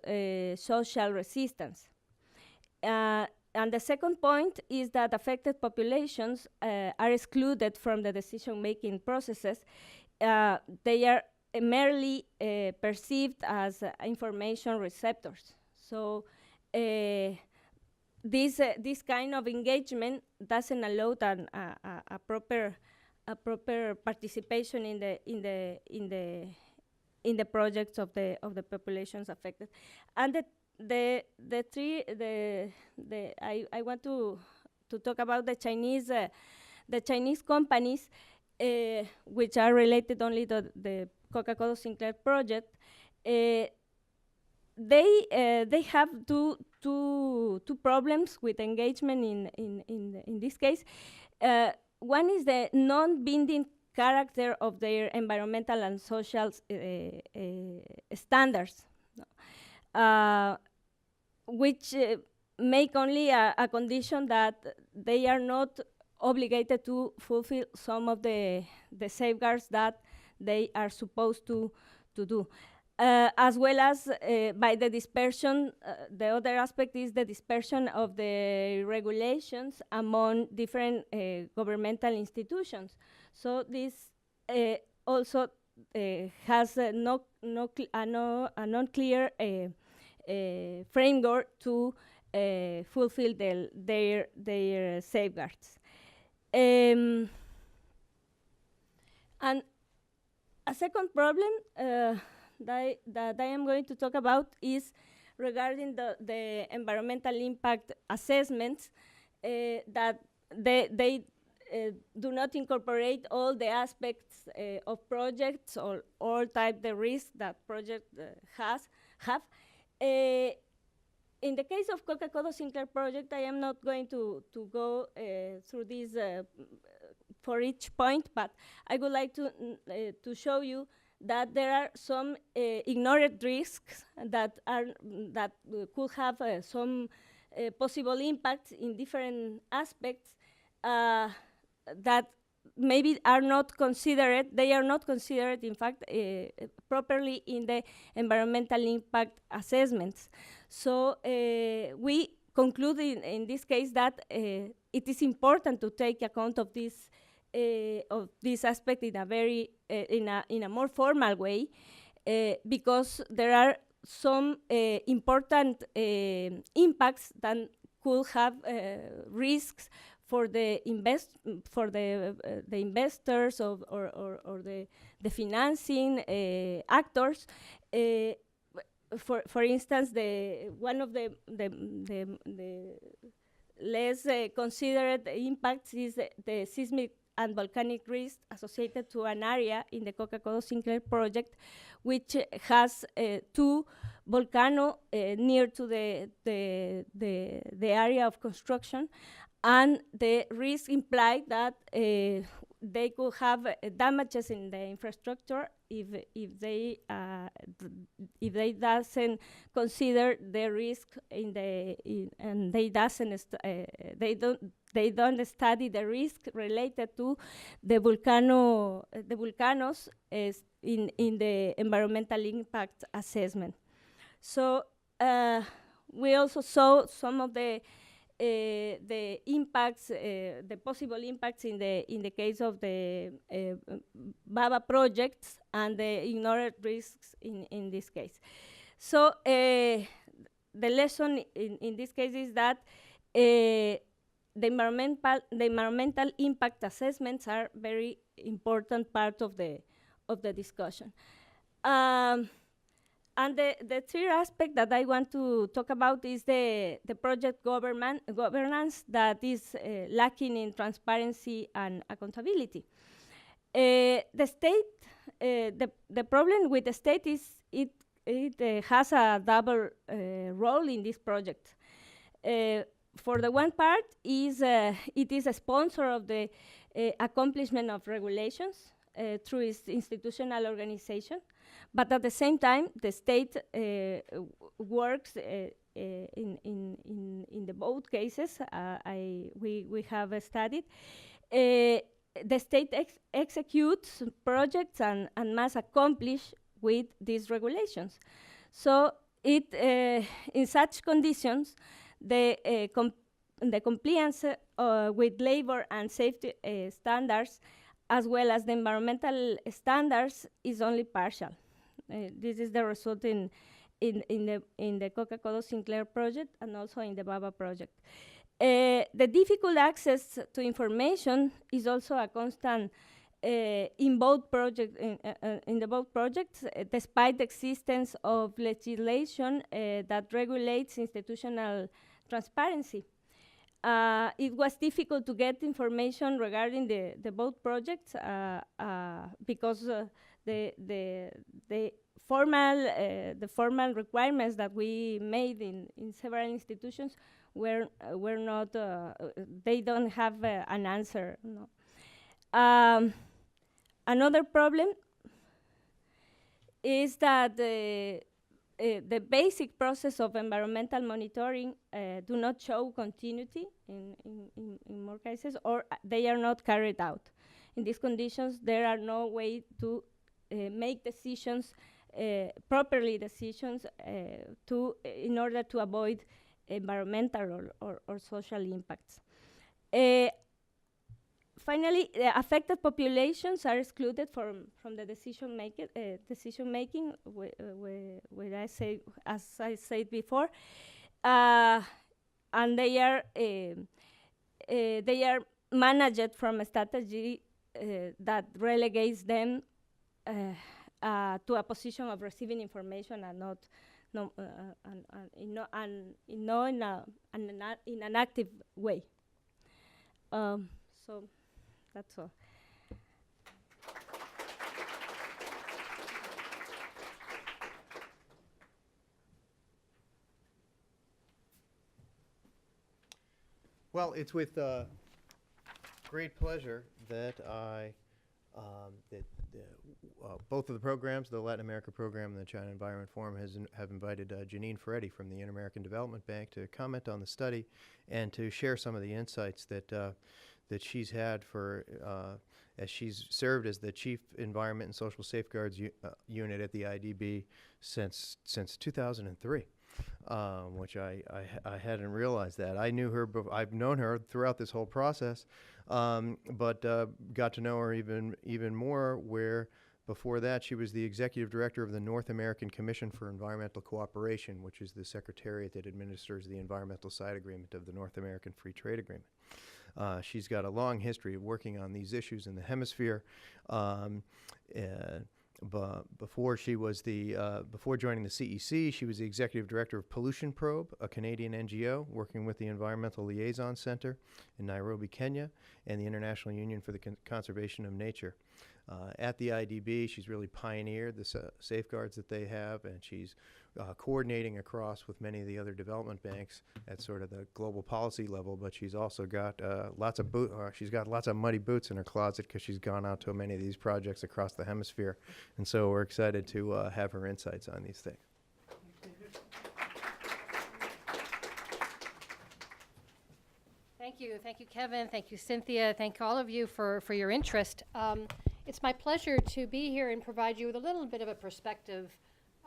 social resistance. And the second point is that affected populations are excluded from the decision-making processes. They are merely perceived as information receptors. So the this kind of engagement doesn't allow a proper participation in the projects of the populations affected. And I want to talk about the Chinese companies, which are related only to the Coca-Cola Sinclair project. They have two problems with engagement in this case. One is the non-binding character of their environmental and social standards, which make only a condition that they are not obligated to fulfill some of the safeguards that they are supposed to do. As well as by the dispersion, the other aspect is the dispersion of the regulations among different governmental institutions. So this also has a non-clear framework to fulfill their safeguards. And a second problem that I am going to talk about is regarding the environmental impact assessments, that they do not incorporate all the aspects of projects or all type the risks that project have. In the case of Coca-Cola Sinclair project, I am not going to go through this for each point, but I would like to show you that there are some ignored risks that could have some possible impacts in different aspects that maybe are not considered. They are not considered, in fact, properly in the environmental impact assessments. So we conclude in this case that it is important to take account of this aspect in a very in a more formal way, because there are some important impacts that could have risks for the investors or the financing actors. For instance, one of the less considered impacts is the seismic and volcanic risk associated to an area in the Coca-Cola Sinclair project, which has two volcanoes near to the area of construction, and the risk implied that they could have damages in the infrastructure if they doesn't consider the risk and they don't study the risk related to the volcanoes in the environmental impact assessment. So we also saw some of the impacts, the possible impacts in the case of the Bubba projects and the ignored risks in this case. So the lesson in this case is that the environmental impact assessments are very important part of the discussion. And the third aspect that I want to talk about is the project governance that is lacking in transparency and accountability. The state, the problem with the state is it has a double role in this project. For the one part, it is a sponsor of the accomplishment of regulations through its institutional organization. But at the same time, the state works in the both cases. We have studied. The state executes projects and must accomplish with these regulations. So in such conditions, the compliance with labor and safety standards, as well as the environmental standards, is only partial. This is the result in in the Coca Sinclair project and also in the Bubba project. The difficult access to information is also a constant in both projects, despite the existence of legislation that regulates institutional transparency. It was difficult to get information regarding the both projects because the formal requirements that we made in several institutions were not, they don't have an answer. No. Another problem is that the basic process of environmental monitoring do not show continuity in more cases, or they are not carried out. In these conditions, there are no way to make decisions, properly decisions, in order to avoid environmental or social impacts. Finally, affected populations are excluded from the decision making. Where I say, as I said before, and they are managed from a strategy that relegates them to a position of receiving information and not in an active way. So. That's all. Well, it's with great pleasure that both of the programs, the Latin America program and the China Environment Forum, have invited Janine Ferretti from the Inter-American Development Bank to comment on the study and to share some of the insights that she's had as she's served as the Chief Environment and Social Safeguards Unit at the IDB since 2003, which I hadn't realized that. I knew her, I've known her throughout this whole process, but got to know her even more where before that she was the Executive Director of the North American Commission for Environmental Cooperation, which is the secretariat that administers the environmental side agreement of the North American Free Trade Agreement. She's got a long history of working on these issues in the hemisphere. But before joining the CEC, she was the Executive Director of Pollution Probe, a Canadian NGO working with the Environmental Liaison Center in Nairobi, Kenya, and the International Union for the Conservation of Nature. At the IDB, she's really pioneered the safeguards that they have, and she's coordinating across with many of the other development banks at sort of the global policy level. But she's also got lots of muddy boots in her closet because she's gone out to many of these projects across the hemisphere, and so we're excited to have her insights on these things. Thank you, Kevin. Thank you, Cynthia. Thank all of you for your interest. It's my pleasure to be here and provide you with a little bit of a perspective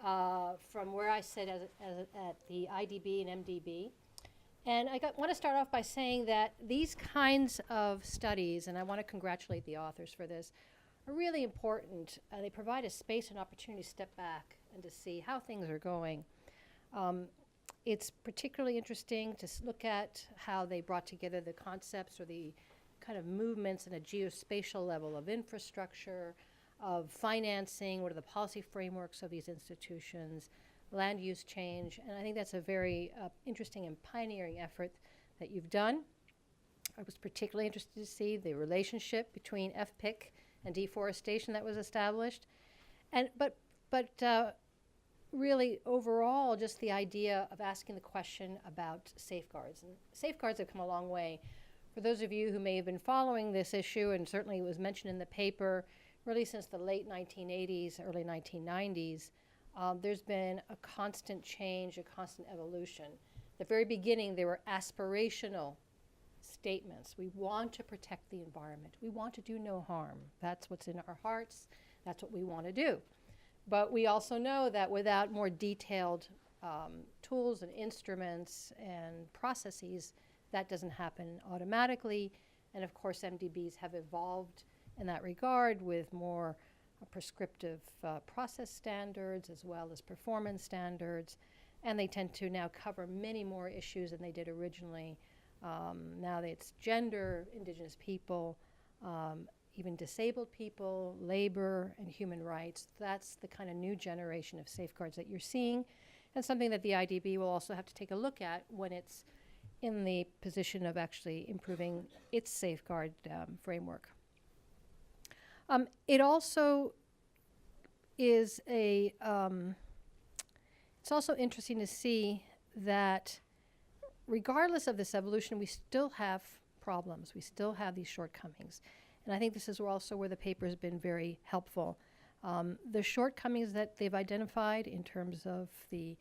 from where I sit at the IDB and MDB. And I want to start off by saying that these kinds of studies, and I want to congratulate the authors for this, are really important. They provide a space and opportunity to step back and to see how things are going. It's particularly interesting to look at how they brought together the concepts or the kind of movements in a geospatial level of infrastructure, of financing, what are the policy frameworks of these institutions, land use change, and I think that's a very interesting and pioneering effort that you've done. I was particularly interested to see the relationship between FPIC and deforestation that was established, and but really overall just the idea of asking the question about safeguards. And safeguards have come a long way. For those of you who may have been following this issue, and certainly it was mentioned in the paper, really since the late 1980s, early 1990s, there's been a constant change, a constant evolution. At the very beginning, there were aspirational statements. We want to protect the environment. We want to do no harm. That's what's in our hearts. That's what we want to do. But we also know that without more detailed tools and instruments and processes, that doesn't happen automatically. And of course, MDBs have evolved in that regard with more prescriptive process standards as well as performance standards, and they tend to now cover many more issues than they did originally. Now it's gender, indigenous people, even disabled people, labor, and human rights. That's the kind of new generation of safeguards that you're seeing, and something that the IDB will also have to take a look at when it's in the position of actually improving its safeguard framework. It also is it's also interesting to see that regardless of this evolution, we still have problems. We still have these shortcomings. And I think this is also where the paper has been very helpful. The shortcomings that they've identified in terms of the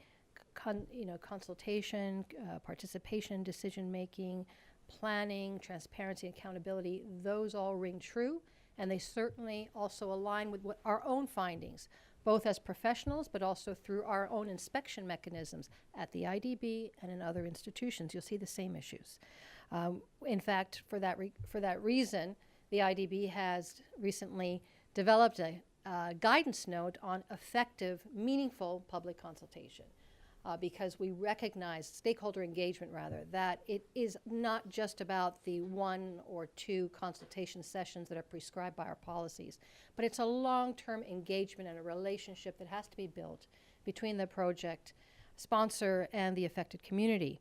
consultation, participation, decision-making, planning, transparency, accountability, those all ring true. And they certainly also align with what our own findings, both as professionals, but also through our own inspection mechanisms at the IDB and in other institutions. You'll see the same issues. In fact, for that reason, the IDB has recently developed a guidance note on effective, meaningful public consultation. Because we recognize, stakeholder engagement rather, that it is not just about the 1 or 2 consultation sessions that are prescribed by our policies, but it's a long-term engagement and a relationship that has to be built between the project sponsor and the affected community.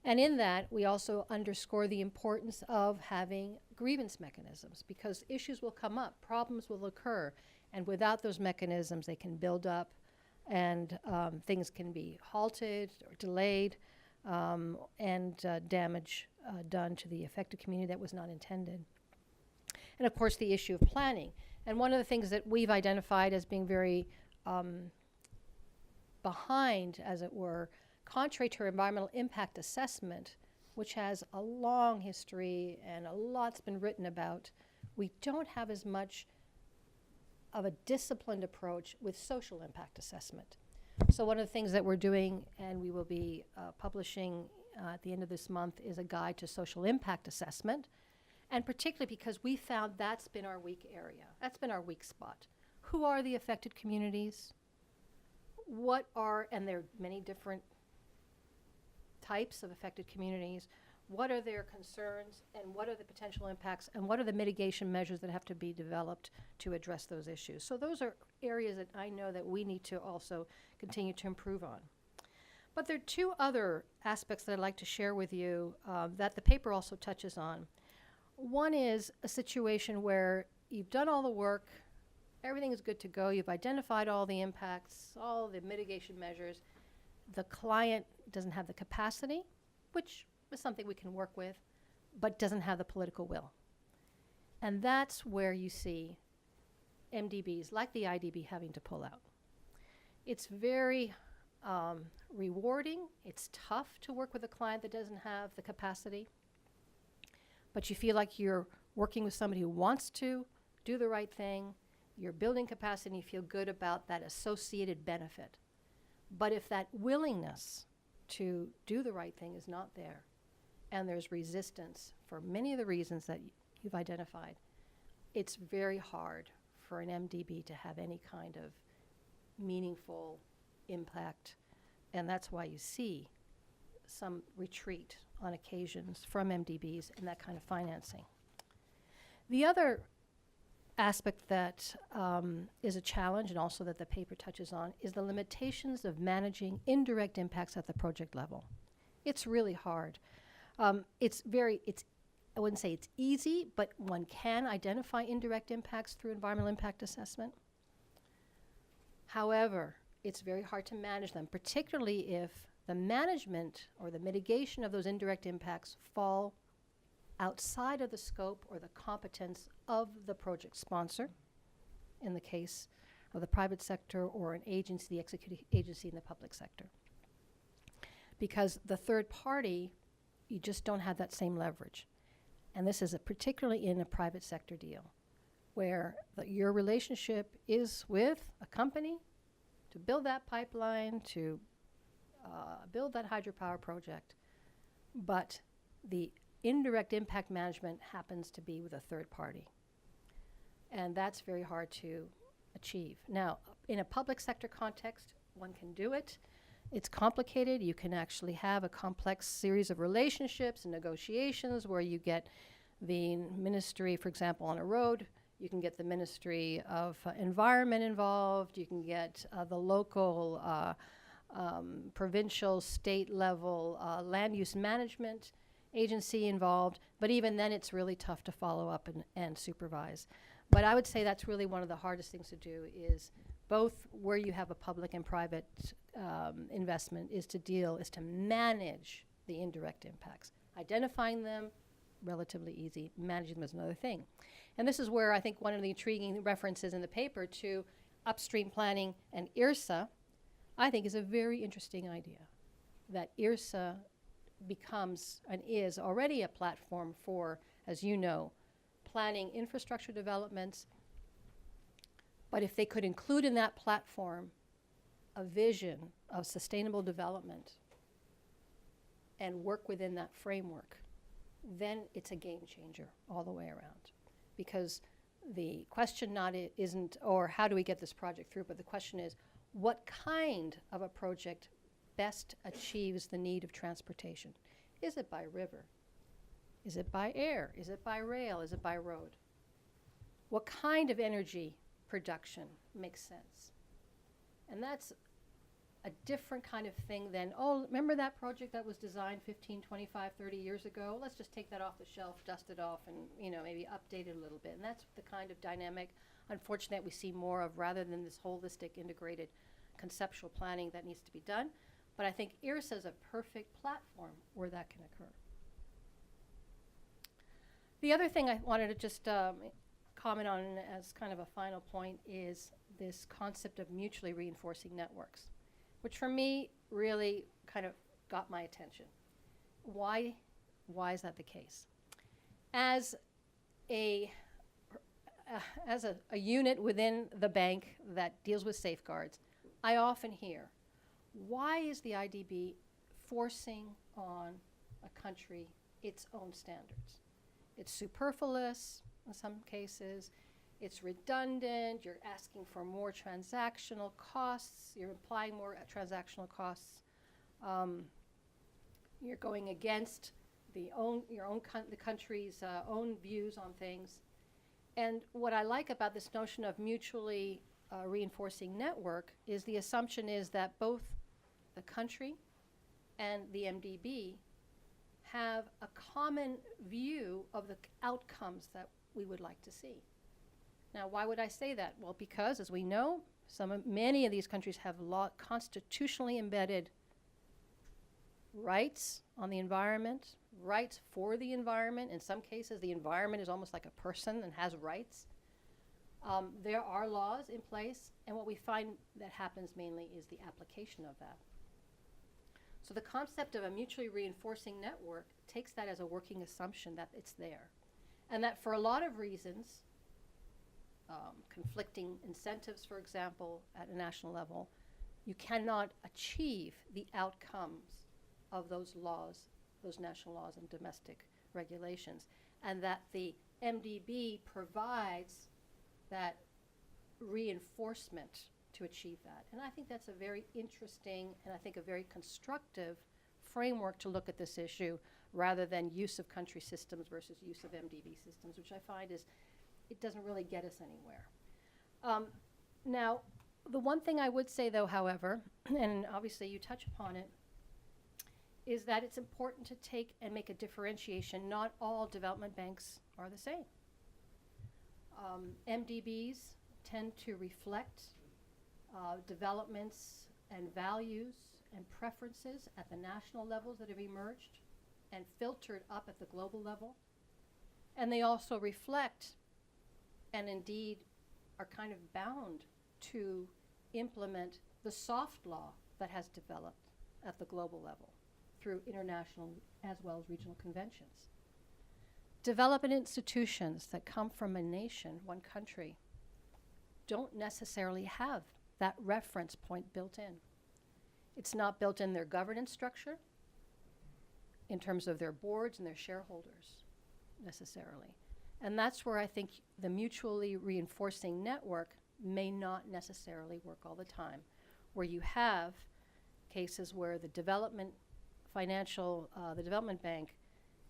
And in that, we also underscore the importance of having grievance mechanisms, because issues will come up, problems will occur, and without those mechanisms, they can build up, and things can be halted or delayed, and damage done to the affected community that was not intended. And of course, the issue of planning. And one of the things that we've identified as being very behind, as it were, contrary to our environmental impact assessment, which has a long history and a lot's been written about, we don't have as much of a disciplined approach with social impact assessment. So one of the things that we're doing, and we will be publishing at the end of this month, is a guide to social impact assessment, and particularly because we found that's been our weak area. That's been our weak spot. Who are the affected communities? What are, and there are many different types of affected communities, what are their concerns, and what are the potential impacts, and what are the mitigation measures that have to be developed to address those issues? So those are areas that I know that we need to also continue to improve on. But there are 2 other aspects that I'd like to share with you that the paper also touches on. One is a situation where you've done all the work, everything is good to go, you've identified all the impacts, all the mitigation measures, the client doesn't have the capacity, which is something we can work with, but doesn't have the political will. And that's where you see MDBs like the IDB having to pull out. It's very rewarding. It's tough to work with a client that doesn't have the capacity, but you feel like you're working with somebody who wants to do the right thing, you're building capacity, and you feel good about that associated benefit. But if that willingness to do the right thing is not there, and there's resistance for many of the reasons that you've identified, it's very hard for an MDB to have any kind of meaningful impact. And that's why you see some retreat on occasions from MDBs in that kind of financing. The other aspect that is a challenge, and also that the paper touches on, is the limitations of managing indirect impacts at the project level. It's really hard. I wouldn't say it's easy, but one can identify indirect impacts through environmental impact assessment. However, it's very hard to manage them, particularly if the management or the mitigation of those indirect impacts fall outside of the scope or the competence of the project sponsor, in the case of the private sector, or an agency, the executive agency in the public sector. Because the third party, you just don't have that same leverage. And this is particularly in a private sector deal, where your relationship is with a company to build that pipeline, to build that hydropower project, but the indirect impact management happens to be with a third party. And that's very hard to achieve. Now, in a public sector context, one can do it. It's complicated. You can actually have a complex series of relationships and negotiations where you get the ministry, for example, on a road. You can get the Ministry of Environment involved. You can get the local, provincial, state level land use management agency involved. But even then, it's really tough to follow up and supervise. But I would say that's really one of the hardest things to do, is both where you have a public and private investment is to manage the indirect impacts. Identifying them, relatively easy. Managing them is another thing. And this is where I think one of the intriguing references in the paper to upstream planning and IRSA, I think is a very interesting idea. That IRSA becomes and is already a platform for, as you know, planning infrastructure developments. But if they could include in that platform a vision of sustainable development and work within that framework, then it's a game changer all the way around. Because the question isn't, or how do we get this project through, but the question is, what kind of a project best achieves the need of transportation? Is it by river? Is it by air? Is it by rail? Is it by road? What kind of energy production makes sense? And that's a different kind of thing than, oh, remember that project that was designed 15, 25, 30 years ago? Let's just take that off the shelf, dust it off, and maybe update it a little bit. And that's the kind of dynamic, unfortunately, we see more of, rather than this holistic, integrated conceptual planning that needs to be done. But I think IRSA is a perfect platform where that can occur. The other thing I wanted to just comment on as kind of a final point is this concept of mutually reinforcing networks, which for me really kind of got my attention. Why is that the case? As a unit within the bank that deals with safeguards, I often hear, why is the IDB forcing on a country its own standards? It's superfluous in some cases. It's redundant. You're asking for more transactional costs. You're implying more transactional costs. You're going against the country's own views on things. And what I like about this notion of mutually reinforcing network is the assumption is that both the country and the MDB have a common view of the outcomes that we would like to see. Now, why would I say that? Well, because, as we know, many of these countries have constitutionally embedded rights on the environment, rights for the environment. In some cases, the environment is almost like a person and has rights. There are laws in place, and what we find that happens mainly is the application of that. So the concept of a mutually reinforcing network takes that as a working assumption that it's there. And that for a lot of reasons, conflicting incentives, for example, at a national level, you cannot achieve the outcomes of those laws, those national laws and domestic regulations, and that the MDB provides that reinforcement to achieve that. And I think that's a very interesting and I think a very constructive framework to look at this issue, rather than use of country systems versus use of MDB systems, which I find is, it doesn't really get us anywhere. Now, the one thing I would say, though, however, and obviously you touch upon it, is that it's important to take and make a differentiation. Not all development banks are the same. MDBs tend to reflect developments and values and preferences at the national levels that have emerged and filtered up at the global level. And they also reflect, and indeed are kind of bound to implement, the soft law that has developed at the global level through international as well as regional conventions. Development institutions that come from a nation, one country, don't necessarily have that reference point built in. It's not built in their governance structure, in terms of their boards and their shareholders, necessarily. And that's where I think the mutually reinforcing network may not necessarily work all the time, where you have cases where the development bank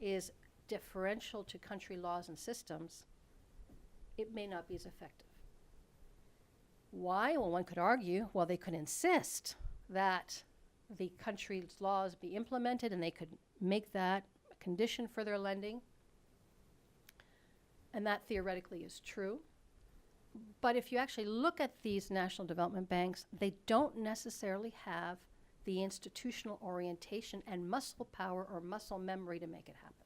is differential to country laws and systems, it may not be as effective. Why? Well, one could argue, well, they could insist that the country's laws be implemented and they could make that a condition for their lending. And that theoretically is true. But if you actually look at these national development banks, they don't necessarily have the institutional orientation and muscle power or muscle memory to make it happen.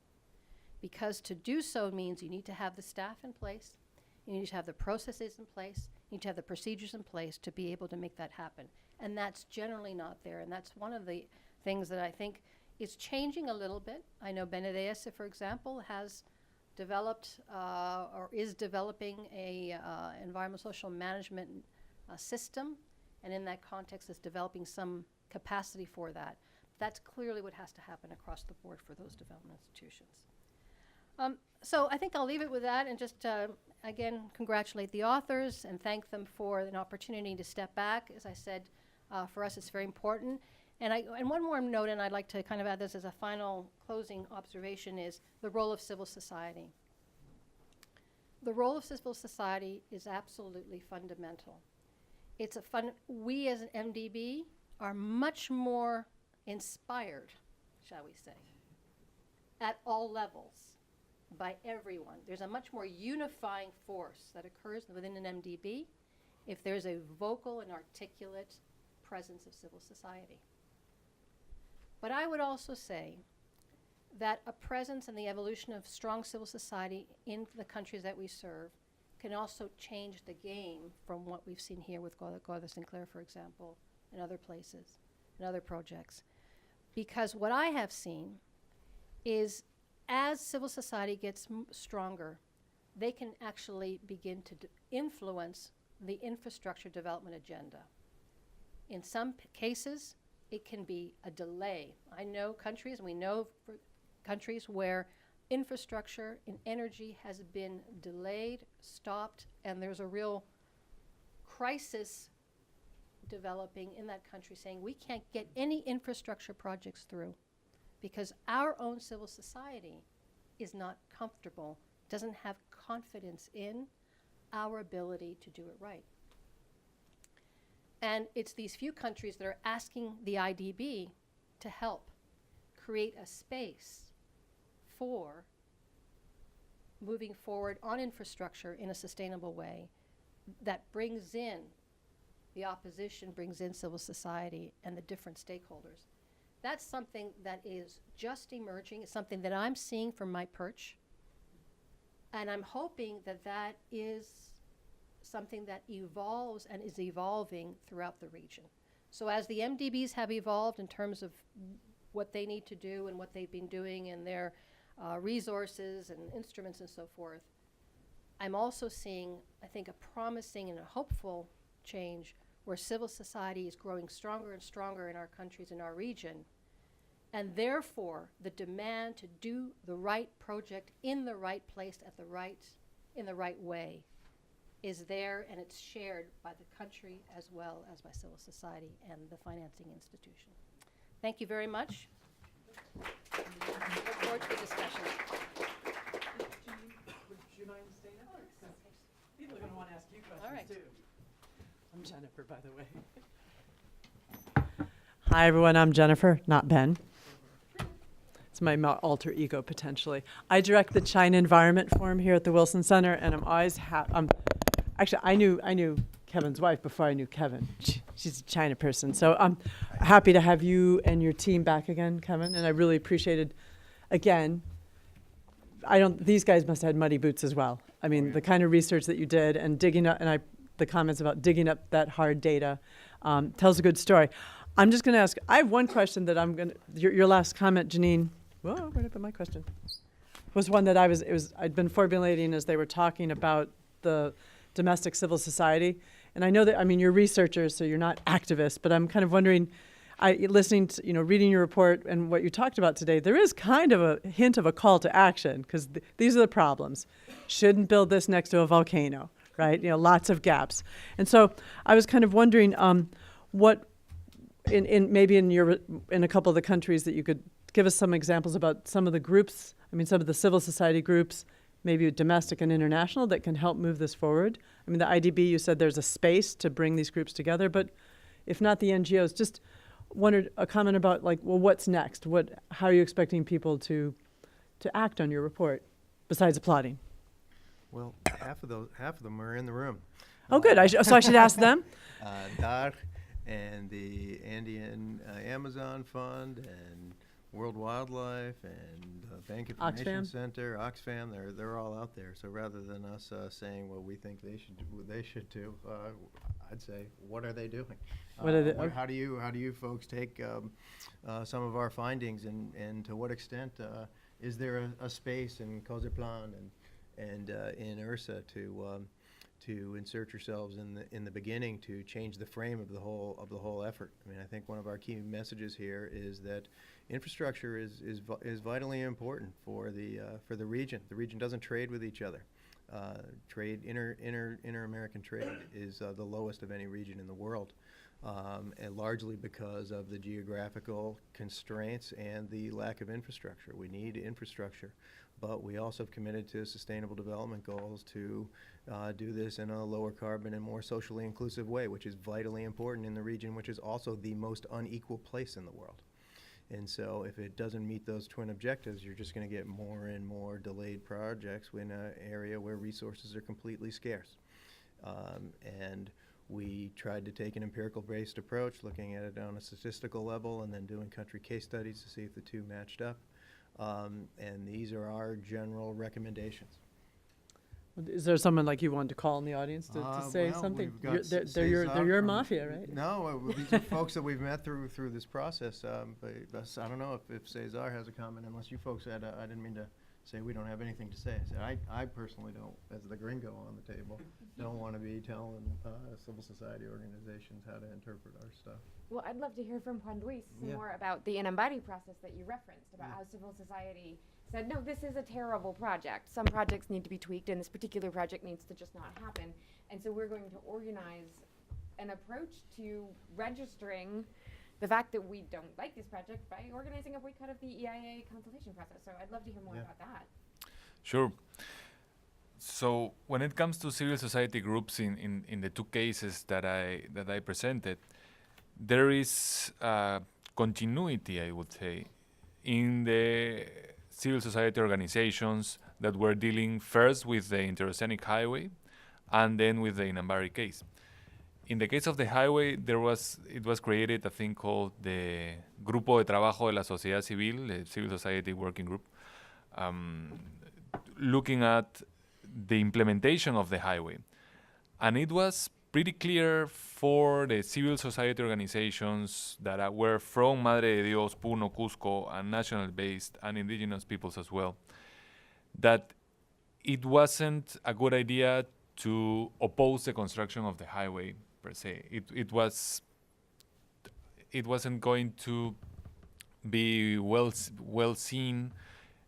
Because to do so means you need to have the staff in place, you need to have the processes in place, you need to have the procedures in place to be able to make that happen. And that's generally not there. And that's one of the things that I think is changing a little bit. I know Benedese, for example, has developed or is developing a environmental social management system, and in that context is developing some capacity for that. That's clearly what has to happen across the board for those development institutions. So I think I'll leave it with that and just, again, congratulate the authors and thank them for an opportunity to step back. As I said, for us it's very important. And one more note, and I'd like to kind of add this as a final closing observation, is the role of civil society. The role of civil society is absolutely fundamental. It's we as an MDB are much more inspired, shall we say, at all levels by everyone. There's a much more unifying force that occurs within an MDB if there's a vocal and articulate presence of civil society. But I would also say that a presence and the evolution of strong civil society in the countries that we serve can also change the game from what we've seen here with Coca Sinclair, for example, and other places, and other projects. Because what I have seen is as civil society gets stronger, they can actually begin to influence the infrastructure development agenda. In some cases, it can be a delay. I know countries, and we know for countries where infrastructure in energy has been delayed, stopped, and there's a real crisis developing in that country saying we can't get any infrastructure projects through because our own civil society is not comfortable, doesn't have confidence in our ability to do it right. And it's these few countries that are asking the IDB to help create a space for moving forward on infrastructure in a sustainable way that brings in the opposition, brings in civil society and the different stakeholders. That's something that is just emerging. It's something that I'm seeing from my perch. And I'm hoping that that is something that evolves and is evolving throughout the region. So as the MDBs have evolved in terms of what they need to do and what they've been doing and their resources and instruments and so forth, I'm also seeing, I think, a promising and a hopeful change where civil society is growing stronger and stronger in our countries, in our region, and therefore the demand to do the right project in the right place in the right way is there, and it's shared by the country as well as by civil society and the financing institution. Thank you very much. Look forward to the discussion. Would you mind staying up? People are going to want to ask you questions All right. too. I'm Jennifer, by the way. Hi, everyone. I'm Jennifer, not Ben. It's my alter ego, potentially. I direct the China Environment Forum here at the Wilson Center, and I'm always actually, I knew Kevin's wife before I knew Kevin. She's a China person. So I'm happy to have you and your team back again, Kevin, and I really appreciated, again, these guys must have had muddy boots as well. I mean, the kind of research that you did and digging up, the comments about digging up that hard data tells a good story. I'm just going to ask, I have one question that I'm going to, your last comment, Janine, whoa, where did I put my question? Was one that I'd been formulating as they were talking about the domestic civil society. And I know that, I mean, you're researchers, so you're not activists, but I'm kind of wondering, listening to, reading your report and what you talked about today, there is kind of a hint of a call to action, because these are the problems. Shouldn't build this next to a volcano, right? Lots of gaps. And so I was kind of wondering what, maybe in a couple of the countries that you could give us some examples about some of the groups, some of the civil society groups, maybe domestic and international, that can help move this forward. The IDB, you said there's a space to bring these groups together, but if not the NGOs, just wondered a comment about what's next? How are you expecting people to act on your report besides applauding? Well, half of them are in the room. Oh, good. So I should ask them? DAR and the Andean Amazon Fund and World Wildlife and Bank Information Oxfam. Center, Oxfam, they're all out there. So rather than us saying what we think they should do, I'd say, what are they doing? What are they? How do you folks take some of our findings and to what extent is there a space in Cozeplan and in URSA to insert yourselves in the beginning to change the frame of the whole effort? I think one of our key messages here is that infrastructure is vitally important for the region. The region doesn't trade with each other. Inter-American trade is the lowest of any region in the world, and largely because of the geographical constraints and the lack of infrastructure. We need infrastructure, but we also have committed to Sustainable Development Goals to do this in a lower carbon and more socially inclusive way, which is vitally important in the region, which is also the most unequal place in the world. And so if it doesn't meet those twin objectives, you're just going to get more and more delayed projects in an area where resources are completely scarce. And we tried to take an empirical-based approach, looking at it on a statistical level and then doing country case studies to see if the two matched up. And these are our general recommendations. Is there someone you wanted to call in the audience to say something? They're your mafia, right? No, these are folks that we've met through this process. But I don't know if Cesar has a comment, unless you folks had. I didn't mean to say we don't have anything to say. I personally don't, as the gringo on the table, don't want to be telling civil society organizations how to interpret our stuff. Well, I'd love to hear from Juan Luis some more about the Inambari process that you referenced, about how civil society said, no, this is a terrible project. Some projects need to be tweaked, and this particular project needs to just not happen. And so we're going to organize an approach to registering the fact that we don't like this project by organizing a boycott of the EIA consultation process. So I'd love to hear more about that. Sure. So when it comes to civil society groups in the two cases that I presented, there is continuity, I would say, in the civil society organizations that were dealing first with the Interoceanic Highway and then with the Inambari case. In the case of the highway, it was created a thing called the Grupo de Trabajo de la Sociedad Civil, the Civil Society Working Group, looking at the implementation of the highway. And it was pretty clear for the civil society organizations that were from Madre de Dios, Puno, Cusco, and national-based and indigenous peoples as well, that it wasn't a good idea to oppose the construction of the highway per se. It wasn't going to be well seen.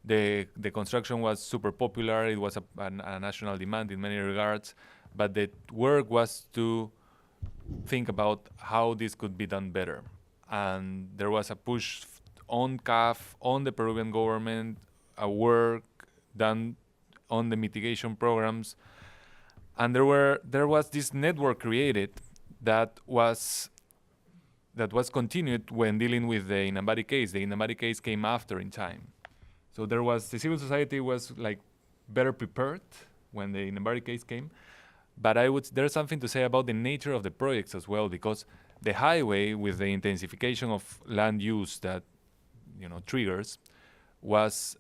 The construction was super popular. It was a national demand in many regards. But the work was to think about how this could be done better. And there was a push on CAF, on the Peruvian government, a work done on the mitigation programs. And there was this network created that was continued when dealing with the Inambari case. The Inambari case came after in time. So the civil society was better prepared when the Inambari case came. But there's something to say about the nature of the projects as well, because the highway, with the intensification of land use that triggers, was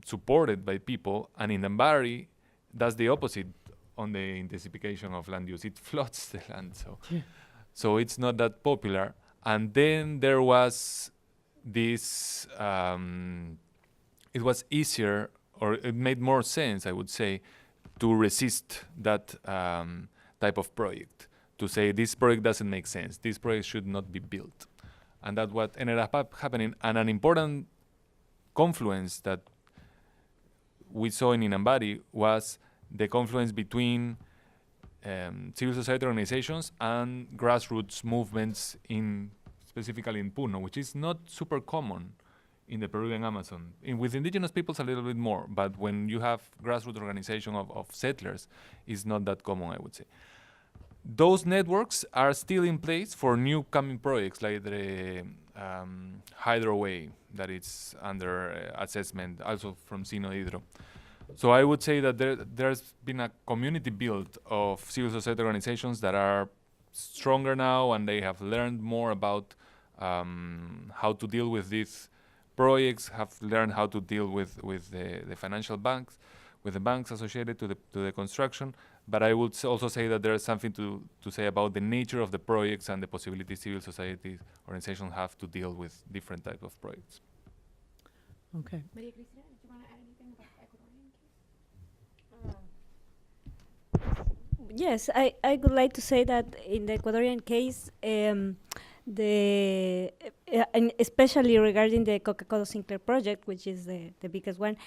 supported by people, and Inambari does the opposite on the intensification of land use. It floods the land, so it's not that popular. And then there was this. It was easier, or it made more sense, I would say, to resist that type of project, to say this project doesn't make sense, this project should not be built. And that's what ended up happening. And an important confluence that we saw in Inambari was the confluence between civil society organizations and grassroots movements specifically in Puno, which is not super common in the Peruvian Amazon. With indigenous peoples a little bit more, but when you have grassroots organization of settlers, it's not that common, I would say. Those networks are still in place for new coming projects like the Hydroway that is under assessment, also from Sino Hydro. So I would say that there's been a community built of civil society organizations that are stronger now, and they have learned more about how to deal with these projects, have learned how to deal with the financial banks, with the banks associated to the construction. But I would also say that there is something to say about the nature of the projects and the possibility civil society organizations have to deal with different types of projects. Okay. Maria Cristina, did you want to add anything about the Ecuadorian case? Yes, I would like to say that in the Ecuadorian case, and especially regarding the Coca Sinclair project, which is the biggest one,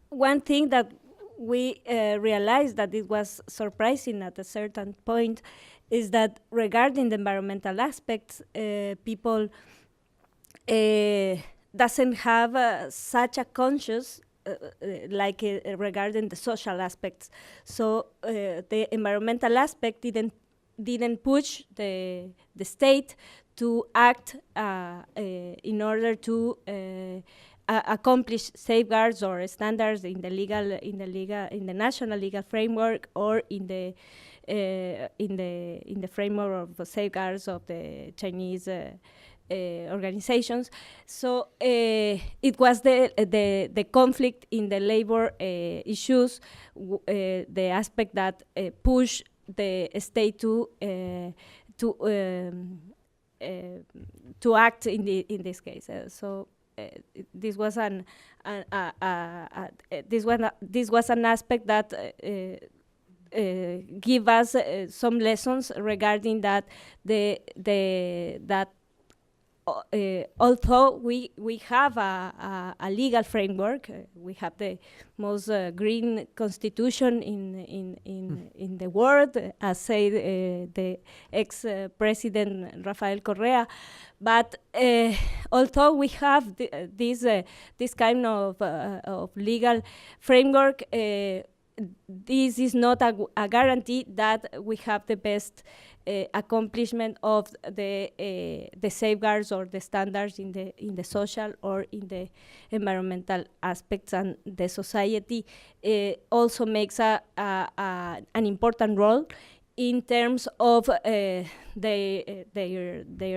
one thing that we realized that it was surprising at a certain point is that regarding the environmental aspects, people doesn't have such a conscious like regarding the social aspects. So the environmental aspect didn't push the state to act in order to accomplish safeguards or standards in the national legal framework or in the framework of safeguards of the Chinese organizations. So it was the conflict in the labor issues, the aspect that pushed the state to act in this case. This was an aspect that give us some lessons regarding that although we have a legal framework, we have the most green constitution in the world, as said the ex-president Rafael Correa. But although we have this kind of legal framework, this is not a guarantee that we have the best accomplishment of the safeguards or the standards in the social or in the environmental aspects, and the society also makes an important role in terms of their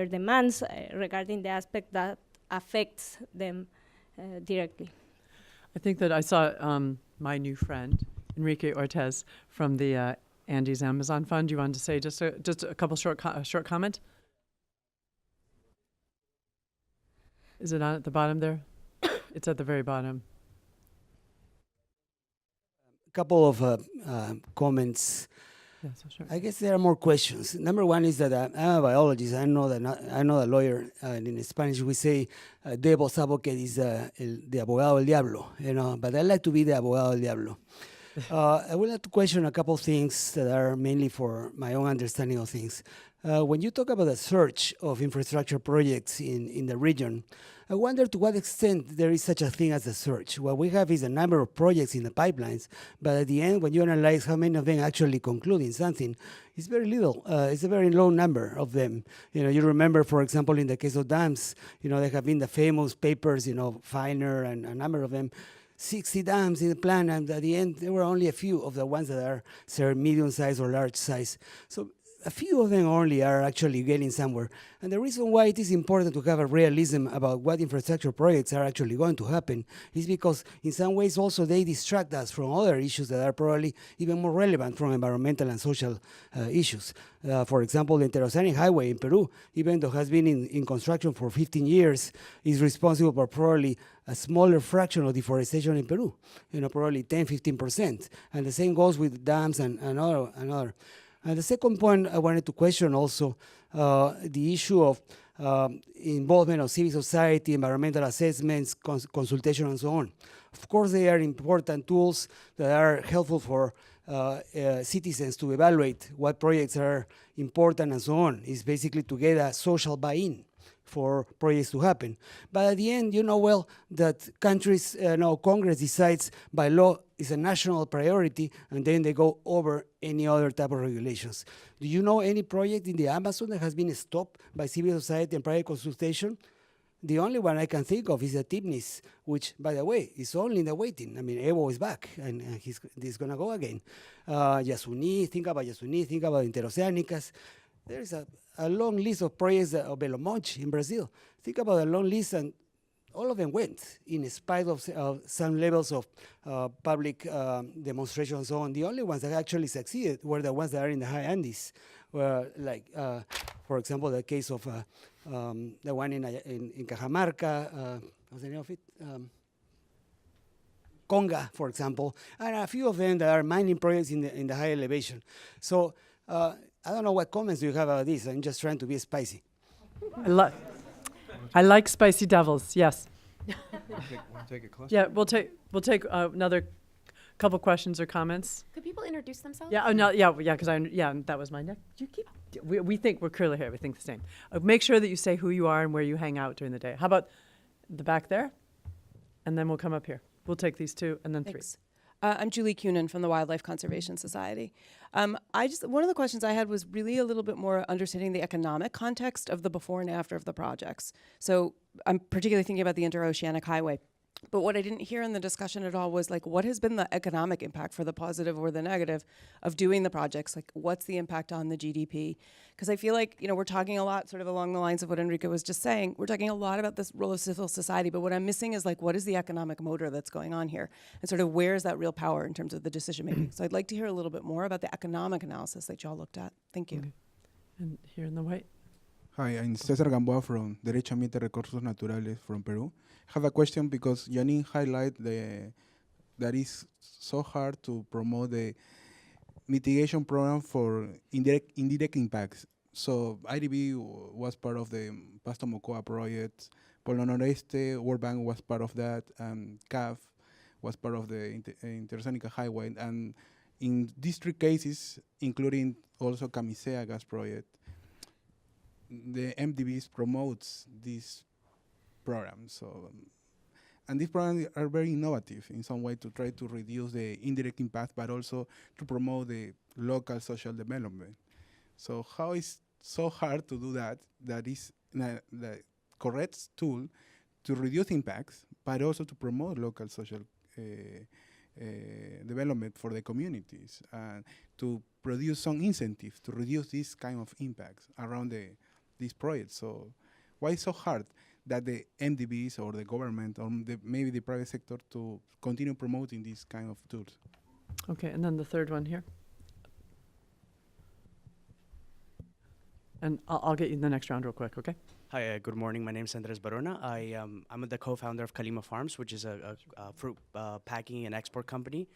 demands regarding the aspect that affects them directly. I think that I saw my new friend, Enrique Ortez, from the Andes Amazon Fund. You wanted to say just a couple short comment? Is it on at the bottom there? It's at the very bottom. A couple of comments. Yeah, so sure. I guess there are more questions. Number one is that I'm a biologist. I'm not a lawyer. And in Spanish, we say devil's advocate is the abogado del diablo, you know. But I like to be the abogado del diablo. I would like to question a couple things that are mainly for my own understanding of things. When you talk about the search of infrastructure projects in the region, I wonder to what extent there is such a thing as a search. What we have is a number of projects in the pipelines, but at the end, when you analyze how many of them actually conclude in something, it's very little. It's a very low number of them. You know, you remember, for example, in the case of dams, you know, there have been the famous papers, you know, Feiner and a number of them, 60 dams in the plan, and at the end, there were only a few of the ones that are, say, medium size or large size. So a few of them only are actually getting somewhere. And the reason why it is important to have a realism about what infrastructure projects are actually going to happen is because in some ways also they distract us from other issues that are probably even more relevant from environmental and social issues. For example, the Interoceanic Highway in Peru, even though it has been in construction for 15 years, is responsible for probably a smaller fraction of deforestation in Peru, you know, probably 10-15%. And the same goes with dams and other. And the second point I wanted to question also the issue of involvement of civil society, environmental assessments, consultation, and so on. Of course, they are important tools that are helpful for citizens to evaluate what projects are important and so on. It's basically to get a social buy-in for projects to happen. But at the end, you know well that countries, Congress decides by law is a national priority, and then they go over any other type of regulations. Do you know any project in the Amazon that has been stopped by civil society and private consultation? The only one I can think of is the TIPNIS, which, by the way, is only in the waiting. I mean, Evo is back, and he's going to go again. Yasuni, think about Yasuni, think about Interoceánicas. There's a long list of projects of Belo Monte in Brazil. Think about a long list, and all of them went in spite of some levels of public demonstration and so on. The only ones that actually succeeded were the ones that are in the high Andes, where, like, for example, the case of the one in Cajamarca, what's the name of it? Conga, for example, and a few of them that are mining projects in the high elevation. So I don't know what comments you have about this. I'm just trying to be spicy. I like spicy devils. Yes. Want to take a cluster? Yeah, we'll take another couple questions or comments. Could people introduce themselves? Yeah. Oh no. Yeah. Because that was my next. You keep. We think we're curly hair. We think the same. Make sure that you say who you are and where you hang out during the day. How about the back there, and then we'll come up here. We'll take these two and then Thanks. I'm Julie Cunin from the Wildlife Conservation Society. One of the questions I had was really a little bit more understanding the economic context of the before and after of the projects. So I'm particularly thinking about the Interoceanic Highway. But what I didn't hear in the discussion at all was, like, what has been the economic impact, for the positive or the negative, of doing the projects? Like, what's the impact on the GDP? Because I feel like, we're talking a lot sort of along the lines of what Enrique was just saying. We're talking a lot about this role of civil society, but what I'm missing is, like, what is the economic motor that's going on here? And sort of where is that real power in terms of the decision making? So I'd like to hear a little bit more about the economic analysis that y'all looked at. Thank you. Okay. And here in the white. Hi, I'm Cesar Gamboa from Derecho Ambiente y Recursos Naturales from Peru. I have a question because Janine highlighted that it's so hard to promote the mitigation program for indirect impacts. So IDB was part of the Pasto Mocoa project, Polo Noreste, World Bank was part of that, and CAF was part of the Interoceánica Highway. And in these three cases, including also Camisea gas project, the MDBs promotes these programs. So, and these programs are very innovative in some way to try to reduce the indirect impact, but also to promote the local social development. So how is so hard to do that? That is the correct tool to reduce impacts, but also to promote local social development for the communities, and to produce some incentives to reduce these kind of impacts around these projects. So why is so hard that the MDBs or the government or maybe the private sector to continue promoting these kind of tools? Okay, and then the third one here. And I'll get you in the next round real quick, okay? Hi, good morning. My name is Andres Barona. I'm the co-founder of Calima Farms, which is a fruit packing and export company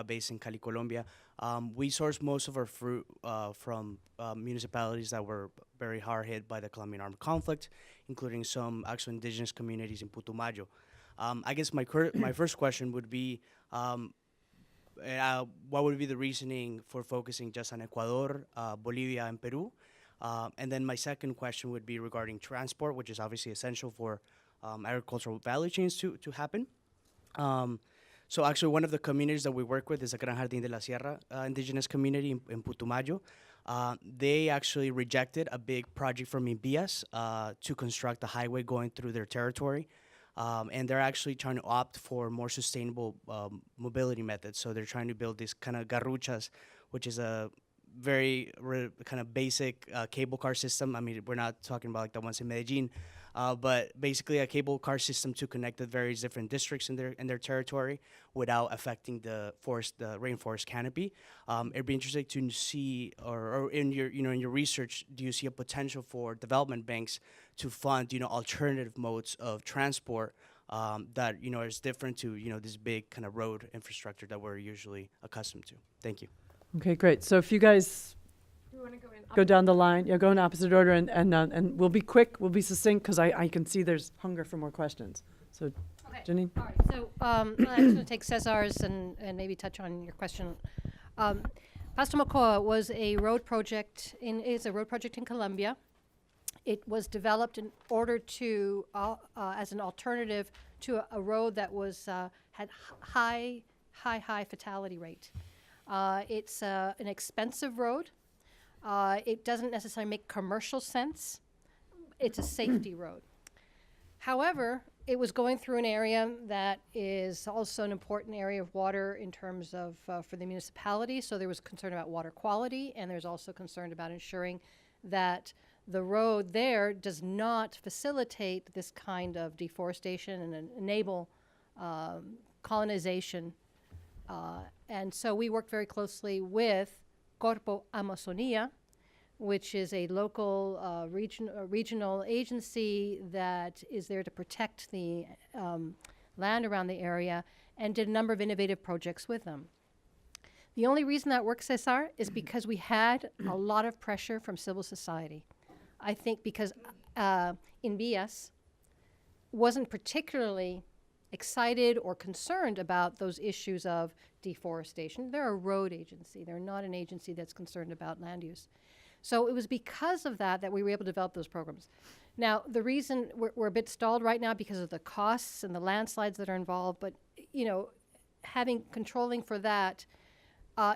based in Cali, Colombia. We source most of our fruit from municipalities that were very hard hit by the Colombian armed conflict, including some actual indigenous communities in Putumayo. I guess my first question would be, what would be the reasoning for focusing just on Ecuador, Bolivia, and Peru? And then my second question would be regarding transport, which is obviously essential for agricultural value chains to happen. So actually one of the communities that we work with is the Gran Jardín de la Sierra indigenous community in Putumayo. They actually rejected a big project from INVIAS to construct a highway going through their territory. And they're actually trying to opt for more sustainable mobility methods. So they're trying to build these kind of garruchas, which is a very kind of basic cable car system. I mean, we're not talking about like the ones in Medellin, but basically a cable car system to connect the various different districts in their territory without affecting the rainforest canopy. It'd be interesting to see, or in your research, do you see a potential for development banks to fund alternative modes of transport that is different to this big kind of road infrastructure that we're usually accustomed to? Thank you. Okay, great. So if you guys go down the line, go in opposite order, and we'll be quick, we'll be succinct, because I can see there's hunger for more questions. So Okay. Janine? All right, so I'm just going to take Cesar's and maybe touch on your question. Pasto Mocoa was a road project is a road project in Colombia. It was developed in order to, as an alternative to a road that was had high fatality rate. It's an expensive road. It doesn't necessarily make commercial sense. It's a safety road. However, it was going through an area that is also an important area of water in terms of for the municipality. So there was concern about water quality, and there's also concern about ensuring that the road there does not facilitate this kind of deforestation and enable colonization. And so we worked very closely with Corpo Amazonia, which is a local regional agency that is there to protect the land around the area, and did a number of innovative projects with them. The only reason that worked, Cesar, is because we had a lot of pressure from civil society. I think because INBS wasn't particularly excited or concerned about those issues of deforestation. They're a road agency. They're not an agency that's concerned about land use. So it was because of that that we were able to develop those programs. Now, the reason we're a bit stalled right now because of the costs and the landslides that are involved, but, you know, controlling for that,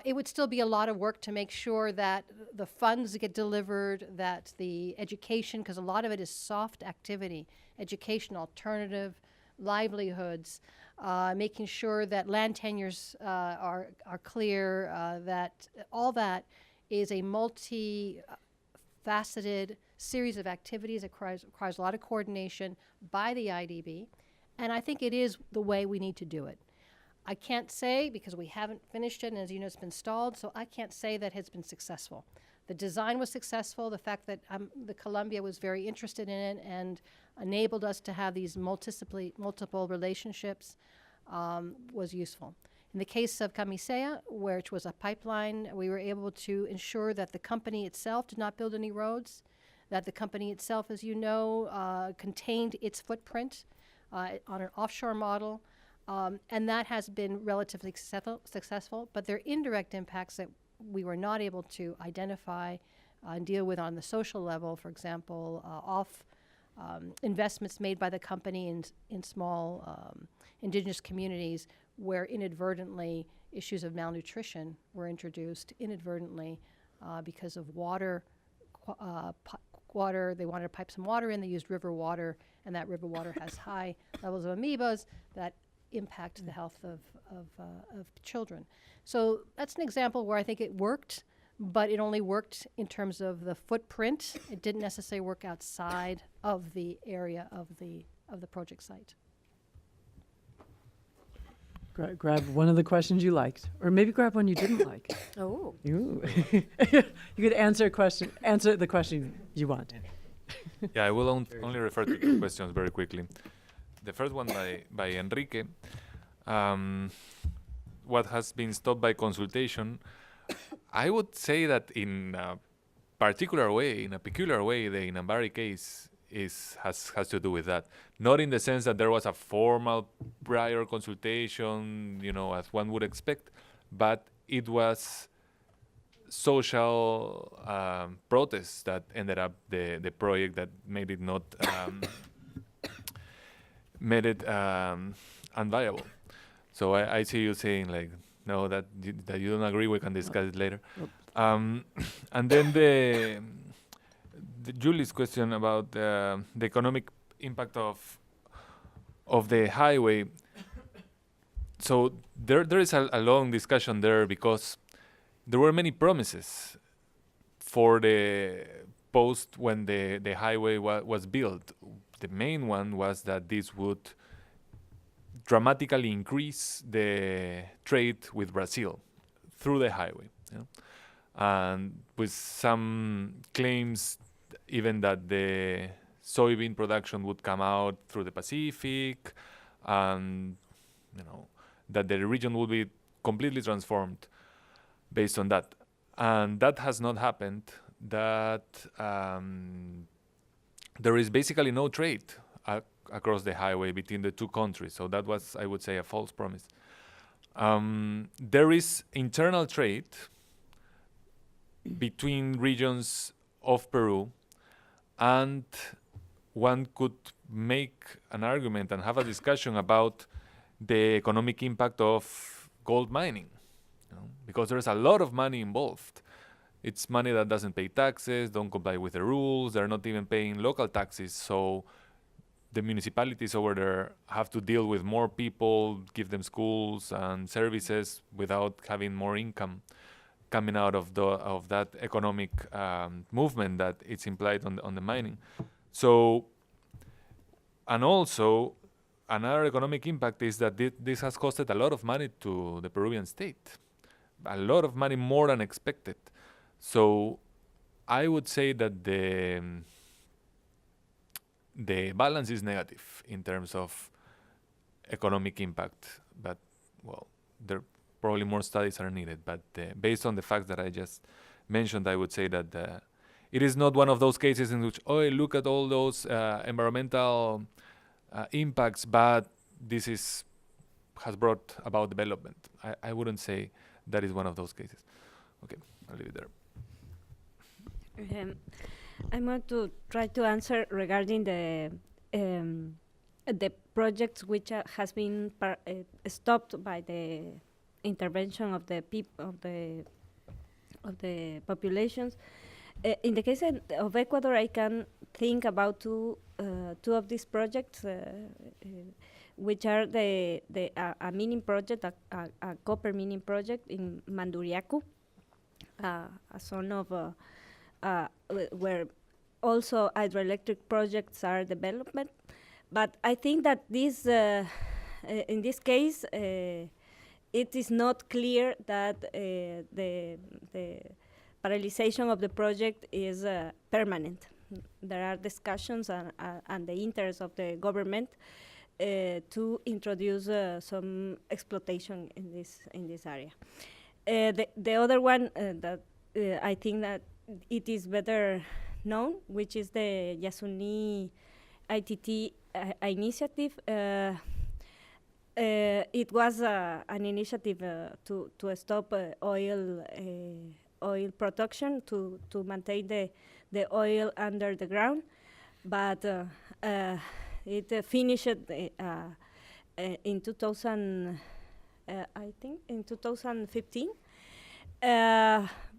it would still be a lot of work to make sure that the funds get delivered, that the education, because a lot of it is soft activity, education, alternative, livelihoods, making sure that land tenures are clear, that all that is a multi-faceted series of activities that requires a lot of coordination by the IDB, and I think it is the way we need to do it. I can't say, because we haven't finished it, and as you know, it's been stalled, so I can't say that it's been successful. The design was successful. The fact that the Columbia was very interested in it and enabled us to have these multiple relationships was useful. In the case of Camisea, which was a pipeline, we were able to ensure that the company itself did not build any roads, that the company itself, as you know, contained its footprint on an offshore model, and that has been relatively successful, but there are indirect impacts that we were not able to identify and deal with on the social level. For example, investments made by the company in small indigenous communities where inadvertently issues of malnutrition were introduced inadvertently because of water. They wanted to pipe some water in. They used river water, and that river water has high levels of amoebas that impact the health of children. So that's an example where I think it worked, but it only worked in terms of the footprint. It didn't necessarily work outside of the area of the project site. Grab one of the questions you liked, or maybe grab one you didn't like. Oh. You could answer the question you want. Yeah, I will only refer to two questions very quickly. The first one by Enrique. What has been stopped by consultation? I would say that in a peculiar way, the Inambari case has to do with that. Not in the sense that there was a formal prior consultation, you know, as one would expect, but it was social protests that ended up the project that made it not unviable. So I see you saying like, no, that you don't agree. We can discuss it later. And then the Julie's question about the economic impact of the highway. So there is a long discussion there because there were many promises for the post when the highway was built. The main one was that this would dramatically increase the trade with Brazil through the highway. You know? And with some claims even that the soybean production would come out through the Pacific, and you know that the region would be completely transformed based on that. And that has not happened. That there is basically no trade across the highway between the two countries. So that was, I would say, a false promise. There is internal trade between regions of Peru, and one could make an argument and have a discussion about the economic impact of gold mining, because there's a lot of money involved. It's money that doesn't pay taxes, don't comply with the rules, they're not even paying local taxes, so the municipalities over there have to deal with more people, give them schools and services without having more income coming out of that economic movement that it's implied on the mining. So, and also, another economic impact is that this has costed a lot of money to the Peruvian state, a lot of money, more than expected. So I would say that the balance is negative in terms of economic impact, but, well, there probably more studies are needed. But based on the facts that I just mentioned, I would say that it is not one of those cases in which, oh, look at all those environmental impacts, but this has brought about development. I wouldn't say that is one of those cases. Okay, I'll leave it there. I'm going to try to answer regarding the projects which has been stopped by the intervention of the populations. In the case of Ecuador, I can think about two of these projects, which are a mining project, a copper mining project in Manduriacu, a zone of where also hydroelectric projects are development. But I think that this, in this case, it is not clear that the paralyzation of the project is permanent. There are discussions and the interest of the government to introduce some exploitation in this area. The other one that I think that it is better known, which is the Yasuni ITT initiative. It was an initiative to stop oil production, to maintain the oil under the ground, but it finished in 2015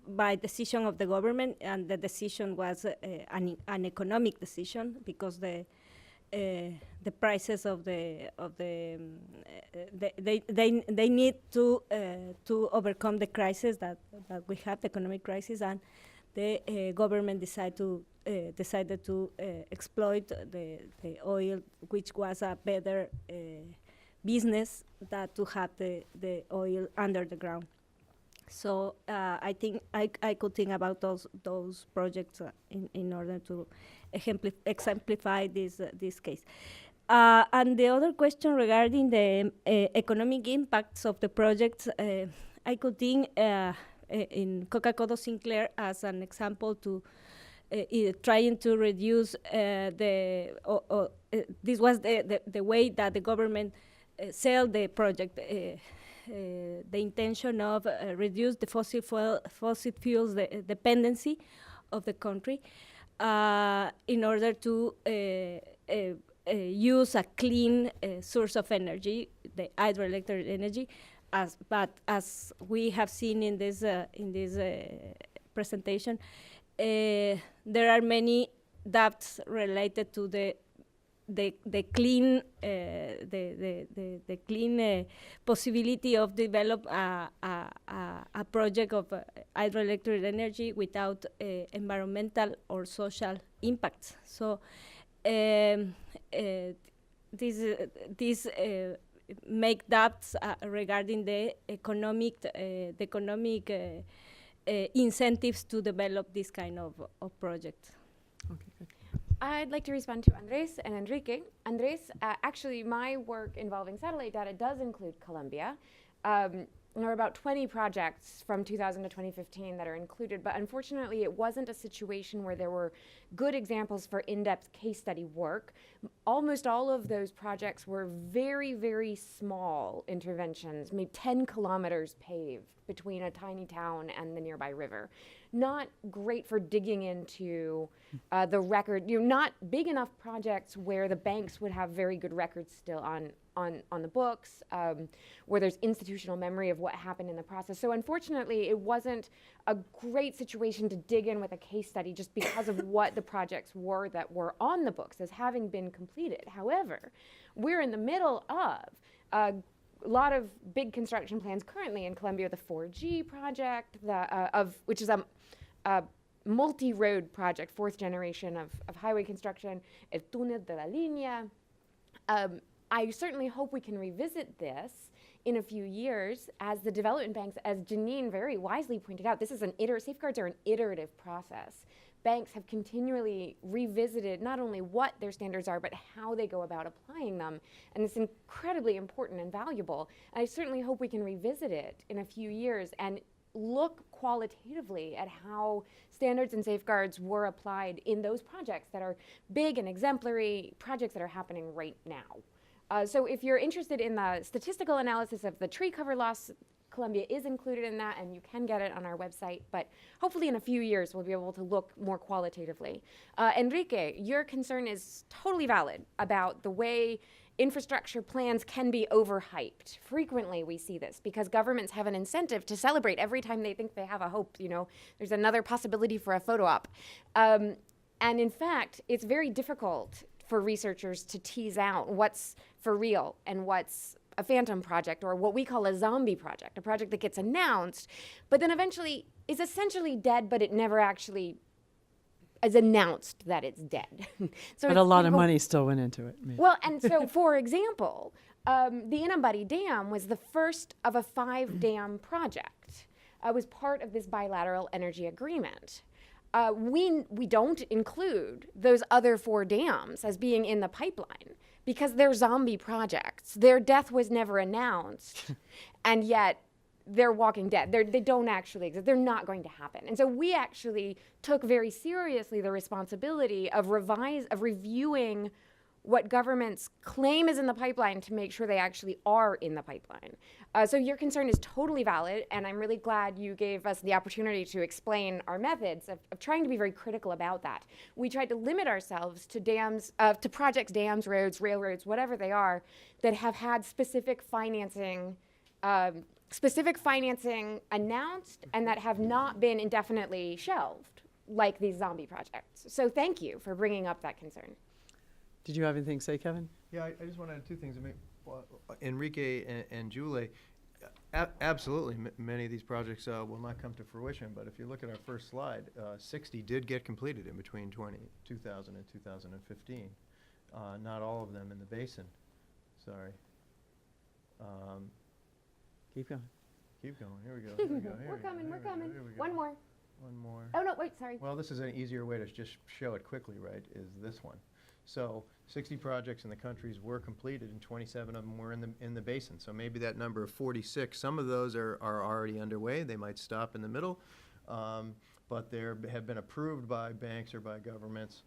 by decision of the government, and the decision was an economic decision, because the prices of they need to overcome the crisis that we have, the economic crisis, and the government decided to exploit the oil, which was a better business than to have the oil under the ground. So I think I could think about those projects in order to exemplify this case. And the other question regarding the economic impacts of the projects, I could think in Coca Sinclair as an example to trying to reduce this was the way that the government sell the project. The intention of reduce the fossil fuels dependency of the country in order to use a clean source of energy, the hydroelectric energy. But as we have seen in this presentation, there are many doubts related to the clean the clean possibility of develop a project of hydroelectric energy without environmental or social impacts. So this make doubts regarding the economic incentives to develop this kind of projects. Okay, good. I'd like to respond to Andres and Enrique. Andres, actually, my work involving satellite data does include Colombia. there are about 20 projects from 2000 to 2015 that are included, but unfortunately it wasn't a situation where there were good examples for in-depth case study work. Almost all of those projects were very, very small interventions, maybe 10 kilometers paved between a tiny town and the nearby river. Not great for digging into the record, not big enough projects where the banks would have very good records still on the books, where there's institutional memory of what happened in the process. So unfortunately, it wasn't a great situation to dig in with a case study just because of what the projects were that were on the books as having been completed. However, we're in the middle of a lot of big construction plans currently in Colombia, the 4G project, which is a multi-road project, fourth generation of highway construction, El Túnel de la Línea. I certainly hope we can revisit this in a few years as the development banks, as Janine very wisely pointed out, safeguards are an iterative process. Banks have continually revisited not only what their standards are, but how they go about applying them. And it's incredibly important and valuable. I certainly hope we can revisit it in a few years and look qualitatively at how standards and safeguards were applied in those projects that are big and exemplary, projects that are happening right now. So if you're interested in the statistical analysis of the tree cover loss, Colombia is included in that, and you can get it on our website. But hopefully in a few years, we'll be able to look more qualitatively. Enrique, your concern is totally valid about the way infrastructure plans can be overhyped. Frequently we see this because governments have an incentive to celebrate every time they think they have a hope. There's another possibility for a photo op. And in fact, it's very difficult for researchers to tease out what's for real and what's a phantom project, or what we call a zombie project, a project that gets announced, but then eventually is essentially dead, but it never actually is announced that it's dead. So but a lot of money still went into it. Maybe. Well, and so for example, the Inambari Dam was the first of a 5-dam project. It was part of this bilateral energy agreement. We don't include those other 4 dams as being in the pipeline because they're zombie projects. Their death was never announced, and yet they're walking dead. They don't actually exist. They're not going to happen. And so we actually took very seriously the responsibility of reviewing what governments claim is in the pipeline to make sure they actually are in the pipeline. So your concern is totally valid, and I'm really glad you gave us the opportunity to explain our methods of trying to be very critical about that. We tried to limit ourselves to to projects, dams, roads, railroads, whatever they are, that have had specific financing announced and that have not been indefinitely shelved, like these zombie projects. So thank you for bringing up that concern. Did you have anything to say, Kevin? Yeah, I just want to add 2 things. Enrique and Julie, absolutely, many of these projects will not come to fruition. But if you look at our first slide, 60 did get completed in between 2000 and 2015. Not all of them in the basin. Sorry. Keep going. Keep going. Here we go. Here we go. We're coming. Here we go. One more. One more. Oh, no, wait, sorry. Well, this is an easier way to just show it quickly, right, is this one. So 60 projects in the countries were completed, and 27 of them were in the basin. So maybe that number of 46, some of those are already underway. They might stop in the middle, but they have been approved by banks or by governments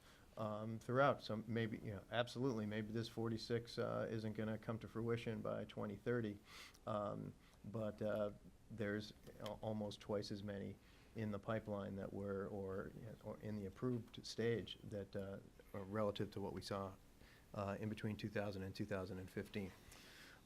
throughout. So maybe, absolutely, maybe this 46 isn't going to come to fruition by 2030, but there's almost twice as many in the pipeline that were, or in the approved stage that relative to what we saw in between 2000 and 2015.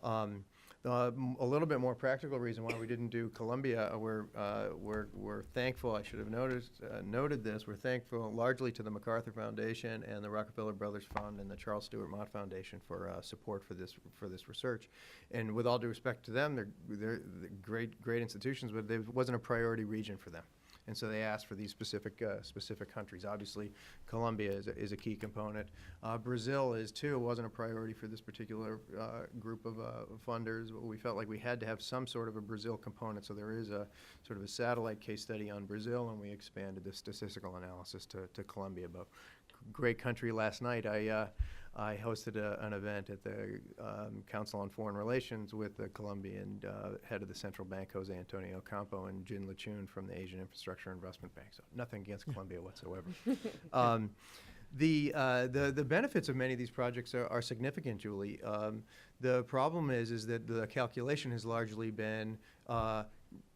A little bit more practical reason why we didn't do Colombia, we're thankful, I should have noted this, we're thankful largely to the MacArthur Foundation and the Rockefeller Brothers Fund and the Charles Stewart Mott Foundation for support for this research. And with all due respect to them, they're great institutions, but it wasn't a priority region for them. And so they asked for these specific countries. Obviously, Colombia is a key component. Brazil is too. It wasn't a priority for this particular group of funders. We felt like we had to have some sort of a Brazil component. So there is a sort of a satellite case study on Brazil, and we expanded the statistical analysis to Colombia. But great country last night. I hosted an event at the Council on Foreign Relations with the Colombian head of the central bank, Jose Antonio Campo, and Jin Lechun from the Asian Infrastructure Investment Bank. So nothing against Colombia whatsoever. The benefits of many of these projects are significant, Julie. The problem is that the calculation has largely been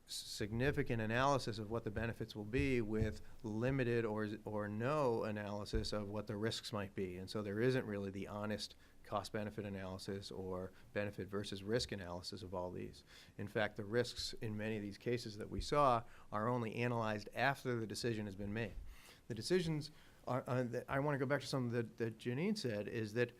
significant analysis of what the benefits will be with limited or no analysis of what the risks might be. And so there isn't really the honest cost-benefit analysis or benefit versus risk analysis of all these. In fact, the risks in many of these cases that we saw are only analyzed after the decision has been made. The decisions are, I want to go back to something that Janine said, is that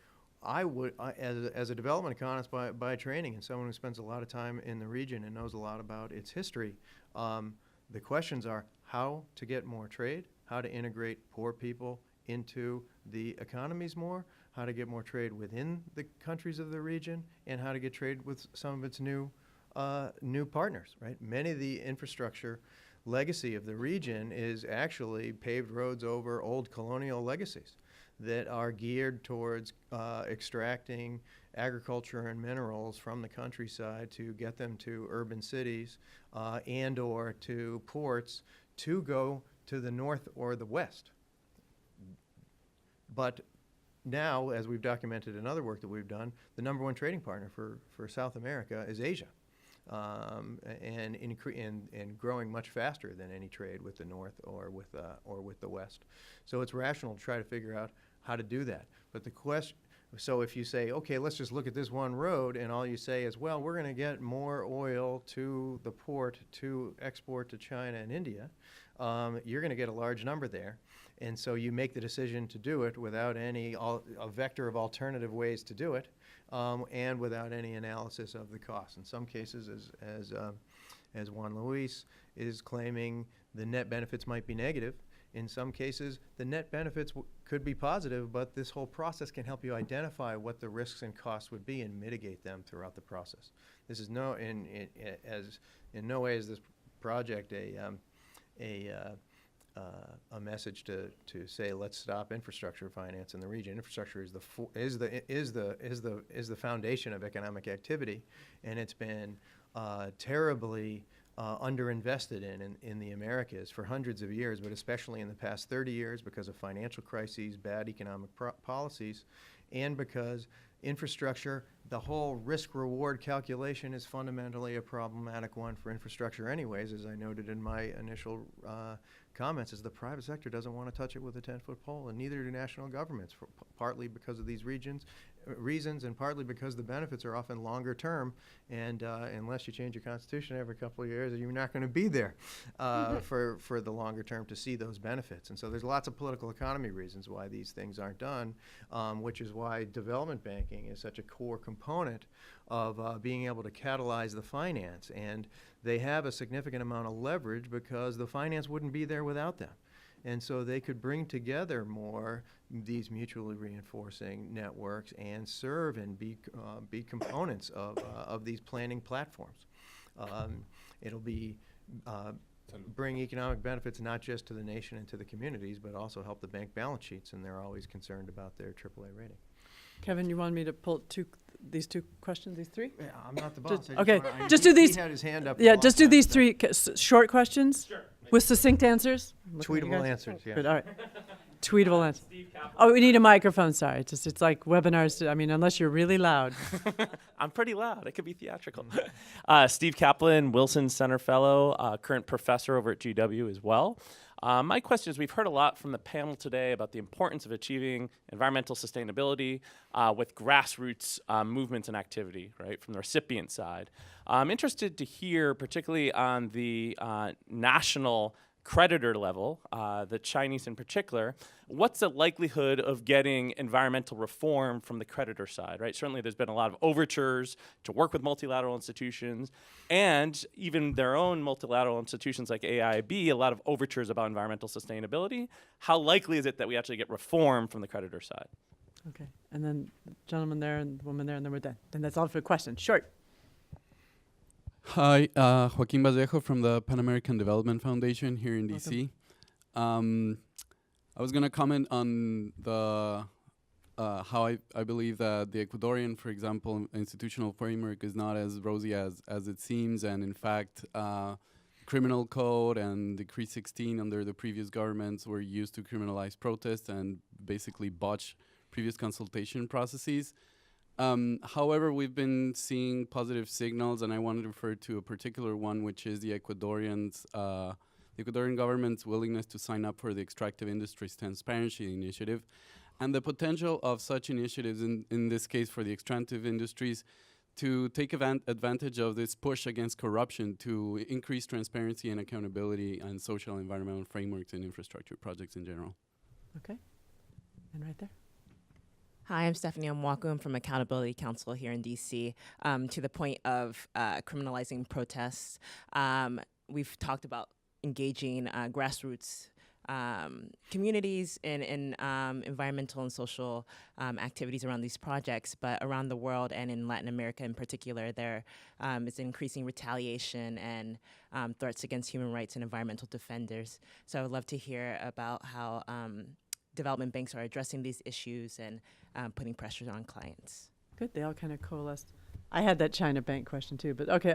I would, as a development economist by training and someone who spends a lot of time in the region and knows a lot about its history, the questions are how to get more trade, how to integrate poor people into the economies more, how to get more trade within the countries of the region, and how to get trade with some of its new partners, right? Many of the infrastructure legacy of the region is actually paved roads over old colonial legacies that are geared towards extracting agriculture and minerals from the countryside to get them to urban cities and or to ports to go to the north or the west. But now, as we've documented in other work that we've done, the number one trading partner for South America is Asia. And growing much faster than any trade with the north or with the west. So it's rational to try to figure out how to do that. But the question, so if you say, okay, let's just look at this one road, and all you say is, well, we're going to get more oil to the port to export to China and India, you're going to get a large number there. And so you make the decision to do it without a vector of alternative ways to do it, and without any analysis of the cost. In some cases, as Juan Luis is claiming, the net benefits might be negative. In some cases, the net benefits could be positive, but this whole process can help you identify what the risks and costs would be and mitigate them throughout the process. This is in no way is this project a message to say let's stop infrastructure finance in the region. Infrastructure is the foundation of economic activity, and it's been terribly underinvested in the Americas for hundreds of years, but especially in the past 30 years because of financial crises, bad economic policies, and because infrastructure, the whole risk-reward calculation is fundamentally a problematic one for infrastructure anyways, as I noted in my initial comments, is the private sector doesn't want to touch it with a 10-foot pole, and neither do national governments, partly because of these reasons and partly because the benefits are often longer term, and unless you change your constitution every couple of years, you're not going to be there for the longer term to see those benefits. And so there's lots of political economy reasons why these things aren't done, which is why development banking is such a core component of being able to catalyze the finance. And they have a significant amount of leverage because the finance wouldn't be there without them. And so they could bring together more these mutually reinforcing networks and serve and be components of these planning platforms. It'll be bring economic benefits not just to the nation and to the communities, but also help the bank balance sheets, and they're always concerned about their AAA rating. Kevin, you wanted me to pull these two questions, these three? Yeah, I'm not the boss. Okay, just do these. He had his hand up. Yeah, just do these three short questions. Sure. With succinct answers? Tweetable answers, yeah. Good, all right. Tweetable answers. Oh, we need a microphone, sorry. It's like webinars, unless you're really loud. I'm pretty loud. It could be theatrical. Steve Kaplan, Wilson Center Fellow, current professor over at GW as well. My question is, we've heard a lot from the panel today about the importance of achieving environmental sustainability with grassroots movements and activity, right, from the recipient side. I'm interested to hear, particularly on the national creditor level, the Chinese in particular, what's the likelihood of getting environmental reform from the creditor side, right? Certainly there's been a lot of overtures to work with multilateral institutions and even their own multilateral institutions like AIIB, a lot of overtures about environmental sustainability. How likely is it that we actually get reform from the creditor side? Okay, and then the gentleman there and the woman there, and then we're done. And that's all for the question. Short. Hi, Joaquin Vallejo from the Pan American Development Foundation here in DC. I was going to comment on the how I believe that the Ecuadorian, for example, institutional framework is not as rosy as it seems, and in fact, criminal code and Decree 16 under the previous governments were used to criminalize protest and basically botch previous consultation processes. However, we've been seeing positive signals, and I want to refer to a particular one, which is the Ecuadorian government's willingness to sign up for the Extractive Industries Transparency Initiative, and the potential of such initiatives, in this case for the extractive industries, to take advantage of this push against corruption to increase transparency and accountability and social and environmental frameworks and infrastructure projects in general. Okay. And right there. Hi, I'm Stephanie Omwaku. I'm from Accountability Council here in DC. To the point of criminalizing protests, we've talked about engaging grassroots communities in environmental and social activities around these projects, but around the world and in Latin America in particular, there is increasing retaliation and threats against human rights and environmental defenders. So I would love to hear about how development banks are addressing these issues and putting pressures on clients. Good, they all kind of coalesced. I had that China bank question too, but okay,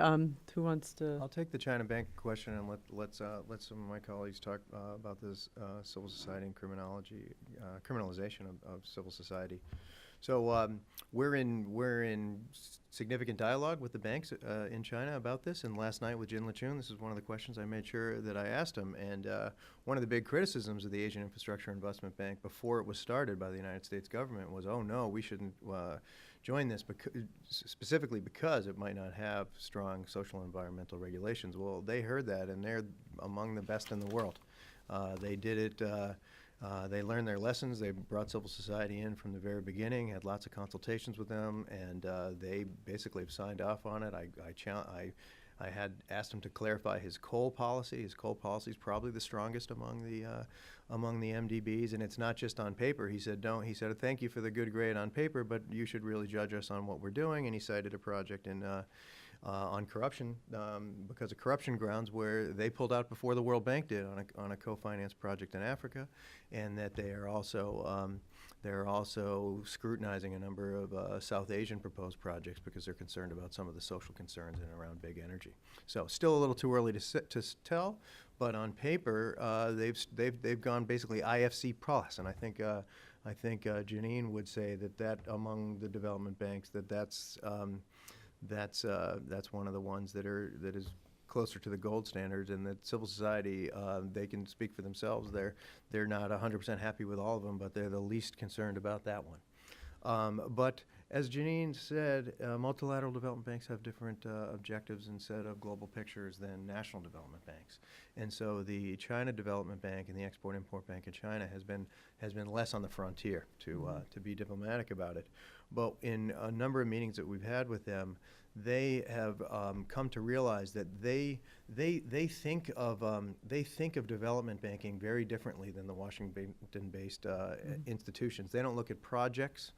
who wants to? I'll take the China bank question and let some of my colleagues talk about this civil society and criminalization of civil society. So we're in significant dialogue with the banks in China about this. And last night with Jin Lichun, this is one of the questions I made sure that I asked him. And one of the big criticisms of the Asian Infrastructure Investment Bank before it was started by the United States government was, oh no, we shouldn't join this specifically because it might not have strong social and environmental regulations. Well, they heard that, and they're among the best in the world. They did it. They learned their lessons. They brought civil society in from the very beginning, had lots of consultations with them, and they basically have signed off on it. I had asked him to clarify his coal policy. His coal policy is probably the strongest among the MDBs, and it's not just on paper. He said, he said, thank you for the good grade on paper, but you should really judge us on what we're doing. And he cited a project in on corruption because of corruption grounds where they pulled out before the World Bank did on a co-finance project in Africa, and that they are also scrutinizing a number of South Asian proposed projects because they're concerned about some of the social concerns in and around big energy. So still a little too early to tell, but on paper they've gone basically IFC plus, and I think Janine would say that among the development banks that's one of the ones that is closer to the gold standards, and that civil society, they can speak for themselves. They're not 100% happy with all of them, but they're the least concerned about that one. But as Janine said, multilateral development banks have different objectives and set of global pictures than national development banks. And so the China Development Bank and the Export-Import Bank in China has been less on the frontier, to be diplomatic about it. But in a number of meetings that we've had with them, they have come to realize that they think of development banking very differently than the Washington-based institutions. They don't look at projects,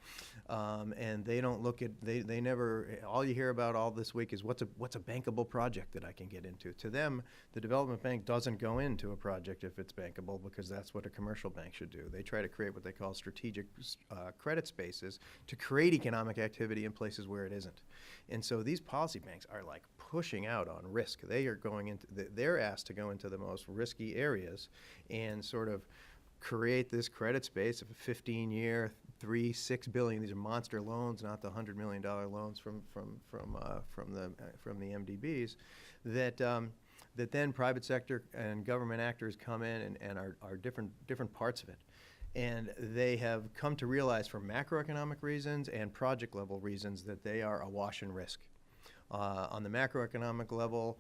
and they don't look at they never. All you hear about all this week is what's a bankable project that I can get into. To them, the development bank doesn't go into a project if it's bankable, because that's what a commercial bank should do. They try to create what they call strategic credit spaces to create economic activity in places where it isn't. And so these policy banks are like pushing out on risk. They are going into they're asked to go into the most risky areas and sort of create this credit space of a 15-year, $6 billion. These are monster loans, not the $100 million loans from the MDBs. That then private sector and government actors come in and are different parts of it. And they have come to realize, for macroeconomic reasons and project level reasons, that they are awash in risk. On the macroeconomic level,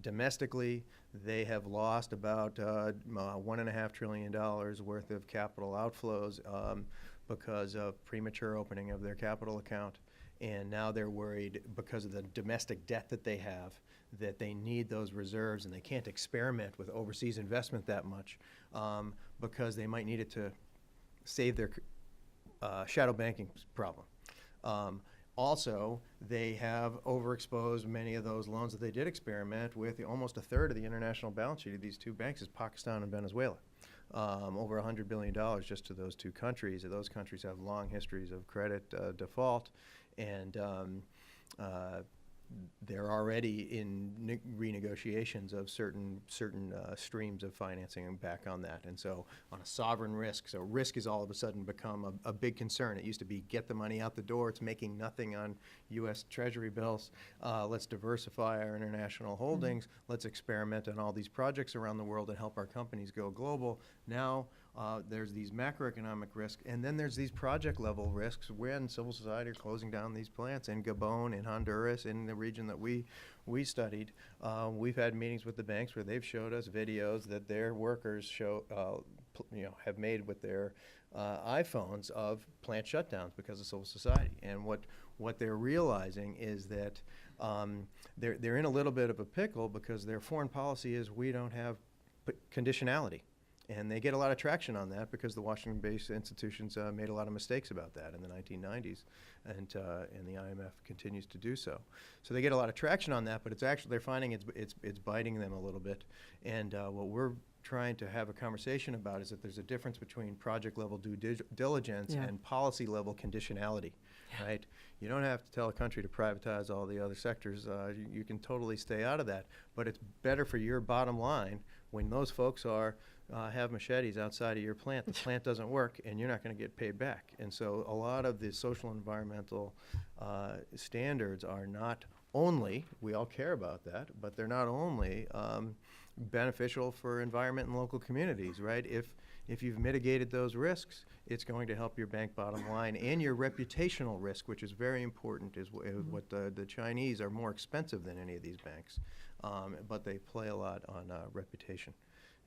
domestically, they have lost about $1.5 trillion worth of capital outflows because of premature opening of their capital account. And now they're worried, because of the domestic debt that they have, that they need those reserves, and they can't experiment with overseas investment that much because they might need it to save their shadow banking problem. Also, they have overexposed many of those loans that they did experiment with. Almost a third of the international balance sheet of these two banks is Pakistan and Venezuela. Over $100 billion just to those two countries. Those countries have long histories of credit default, and they're already in renegotiations of certain streams of financing and back on that. And so on a sovereign risk, so risk has all of a sudden become a big concern. It used to be get the money out the door. It's making nothing on U.S. Treasury bills. Let's diversify our international holdings. Let's experiment on all these projects around the world and help our companies go global. Now there's these macroeconomic risks, and then there's these project level risks when civil society are closing down these plants in Gabon, in Honduras, in the region that we studied. We've had meetings with the banks where they've showed us videos that their workers have made with their iPhones of plant shutdowns because of civil society. And what they're realizing is that they're in a little bit of a pickle because their foreign policy is we don't have conditionality. And they get a lot of traction on that because the Washington-based institutions made a lot of mistakes about that in the 1990s, and the IMF continues to do so. So they get a lot of traction on that, but it's actually they're finding it's biting them a little bit. And what we're trying to have a conversation about is that there's a difference between project-level due diligence and policy-level conditionality. Right? You don't have to tell a country to privatize all the other sectors. You can totally stay out of that. But it's better for your bottom line when those folks have machetes outside of your plant. The plant doesn't work, and you're not going to get paid back. And so a lot of the social and environmental standards are not only, we all care about that, but they're not only beneficial for environment and local communities, right? If you've mitigated those risks, it's going to help your bank bottom line and your reputational risk, which is very important, is what the Chinese are more expensive than any of these banks, but they play a lot on reputation.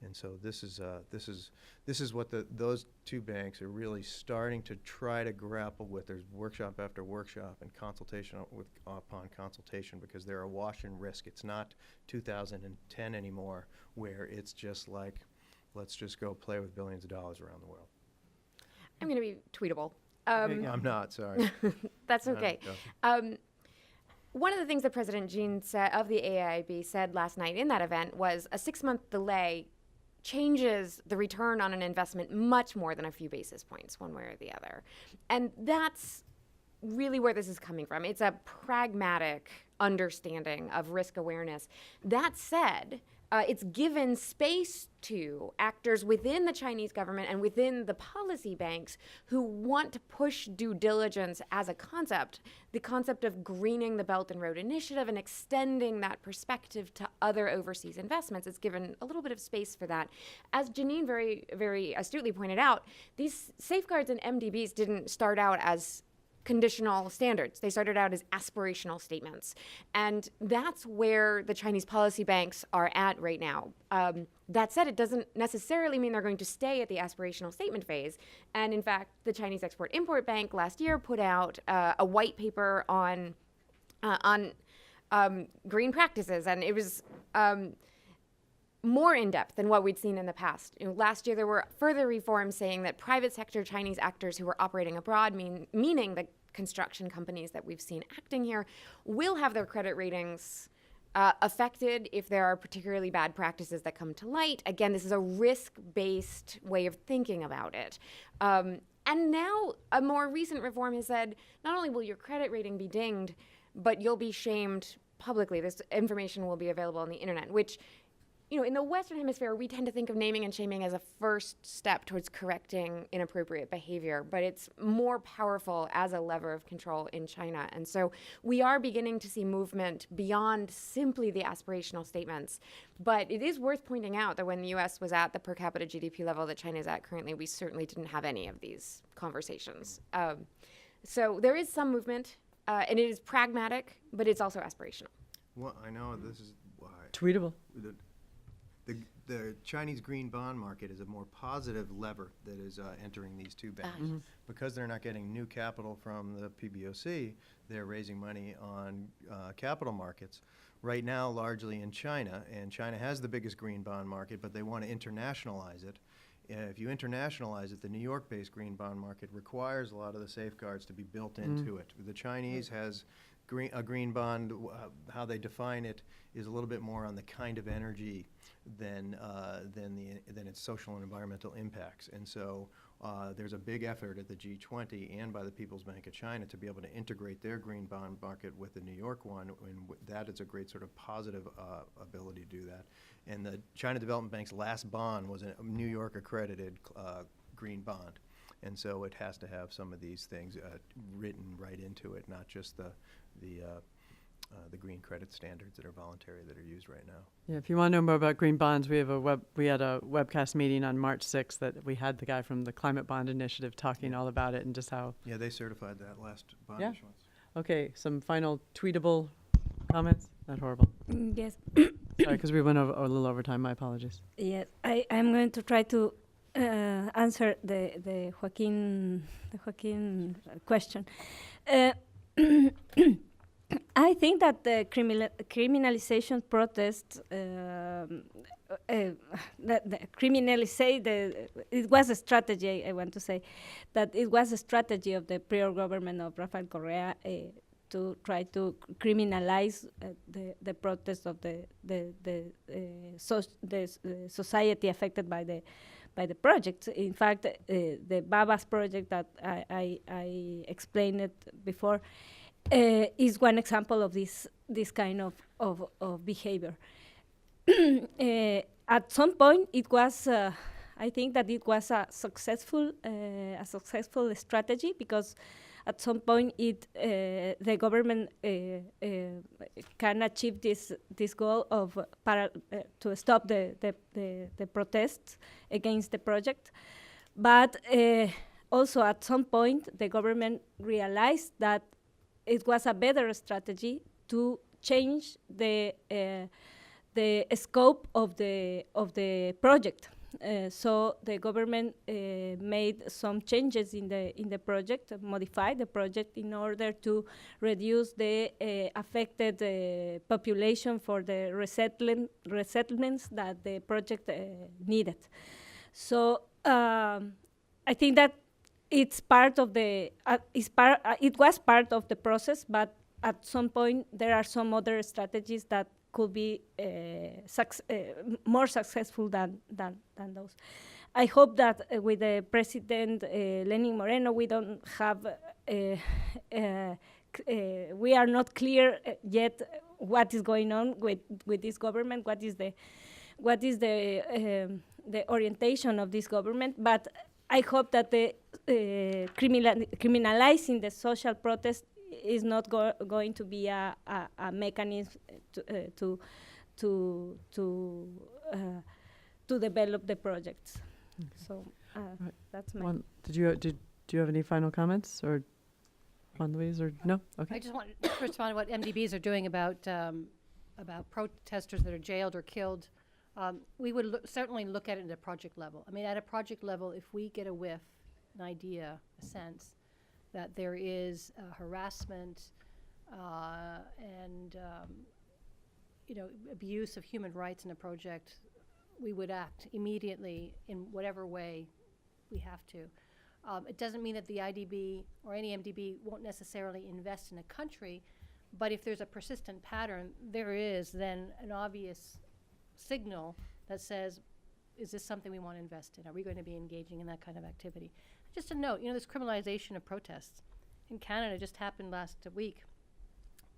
And so this is what those two banks are really starting to try to grapple with. There's workshop after workshop and consultation upon consultation because they're awash in risk. It's not 2010 anymore where it's just like, let's just go play with billions of dollars around the world. I'm going to be tweetable. I'm not, sorry. That's okay. One of the things that President Jean said of the AIIB said last night in that event was a 6-month delay changes the return on an investment much more than a few basis points, one way or the other. And that's really where this is coming from. It's a pragmatic understanding of risk awareness. That said, it's given space to actors within the Chinese government and within the policy banks who want to push due diligence as a concept, the concept of greening the Belt and Road Initiative and extending that perspective to other overseas investments. It's given a little bit of space for that. As Janine very, very astutely pointed out, these safeguards and MDBs didn't start out as conditional standards. They started out as aspirational statements. And that's where the Chinese policy banks are at right now. That said, it doesn't necessarily mean they're going to stay at the aspirational statement phase. And in fact, the Chinese Export-Import Bank last year put out a white paper on green practices, and it was more in-depth than what we'd seen in the past. Last year, there were further reforms saying that private sector Chinese actors who were operating abroad, meaning the construction companies that we've seen acting here, will have their credit ratings affected if there are particularly bad practices that come to light. Again, this is a risk-based way of thinking about it. And now a more recent reform has said, not only will your credit rating be dinged, but you'll be shamed publicly. This information will be available on the internet, which, in the Western Hemisphere, we tend to think of naming and shaming as a first step towards correcting inappropriate behavior, but it's more powerful as a lever of control in China. And so we are beginning to see movement beyond simply the aspirational statements. But it is worth pointing out that when the U.S. was at the per capita GDP level that China is at currently, we certainly didn't have any of these conversations. So there is some movement, and it is pragmatic, but it's also aspirational. Well, I know this is why. Tweetable. The Chinese green bond market is a more positive lever that is entering these two banks. Because they're not getting new capital from the PBOC, they're raising money on capital markets. Right now, largely in China, and China has the biggest green bond market, but they want to internationalize it. if you internationalize it, the New York-based green bond market requires a lot of the safeguards to be built into it. The Chinese has a green bond, how they define it is a little bit more on the kind of energy than its social and environmental impacts. And so there's a big effort at the G20 and by the People's Bank of China to be able to integrate their green bond market with the New York one, and that is a great sort of positive ability to do that. And the China Development Bank's last bond was a New York accredited green bond. And so it has to have some of these things written right into it, not just the green credit standards that are voluntary that are used right now. Yeah, if you want to know more about green bonds, we had a webcast meeting on March 6th that we had the guy from the Climate Bond Initiative talking all about it and just how. Yeah, they certified that last bond Yeah. issuance. Okay, some final tweetable comments? Not horrible. Yes. Sorry, because we went over a little over time. My apologies. Yes, I'm going to try to answer the Joaquin question. I think that the criminalization protest, it was a strategy, I want to say, that it was a strategy of the prior government of Rafael Correa to try to criminalize the protest of the society affected by the project. In fact, the Bubba's project that I explained it before is one example of this kind of behavior. At some point, it was I think that it was a successful strategy, because at some point the government can achieve this goal of to stop the protests against the project, but also at some point the government realized that it was a better strategy to change the scope of the project. So the government made some changes in the project, modified the project in order to reduce the affected population for the resettlements that the project needed. So I think that it's part of the it was part of the process, but at some point there are some other strategies that could be more successful than those. I hope that with the President Lenin Moreno, we don't have we are not clear yet what is going on with this government, what is the orientation of this government, but I hope that the criminalizing the social protest is not going to be a mechanism to develop the projects. Okay. So right. That's my. Do you have any final comments, or Juan Luis, or no? Okay. I just want to respond to what MDBs are doing about protesters that are jailed or killed. We would certainly look at it at a project level. I mean, at a project level, if we get a whiff, an idea, a sense that there is harassment and abuse of human rights in a project, we would act immediately in whatever way we have to. It doesn't mean that the IDB or any MDB won't necessarily invest in a country, but if there's a persistent pattern, there is then an obvious signal that says, is this something we want to invest in? Are we going to be engaging in that kind of activity? Just a note, this criminalization of protests in Canada just happened last week,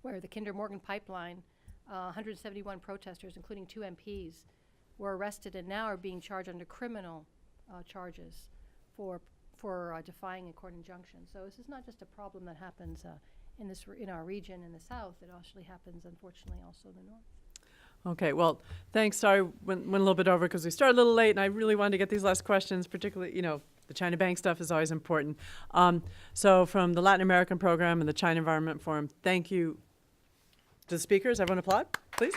where the Kinder Morgan pipeline, 171 protesters, including 2 MPs, were arrested and now are being charged under criminal charges for defying a court injunction. So this is not just a problem that happens in our region in the south. It actually happens, unfortunately, also in the north. Okay, well, thanks. Sorry, went a little bit over because we started a little late, and I really wanted to get these last questions, particularly, the China Bank stuff is always important. So from the Latin American program and the China Environment Forum, thank you to the speakers. Everyone applaud, please.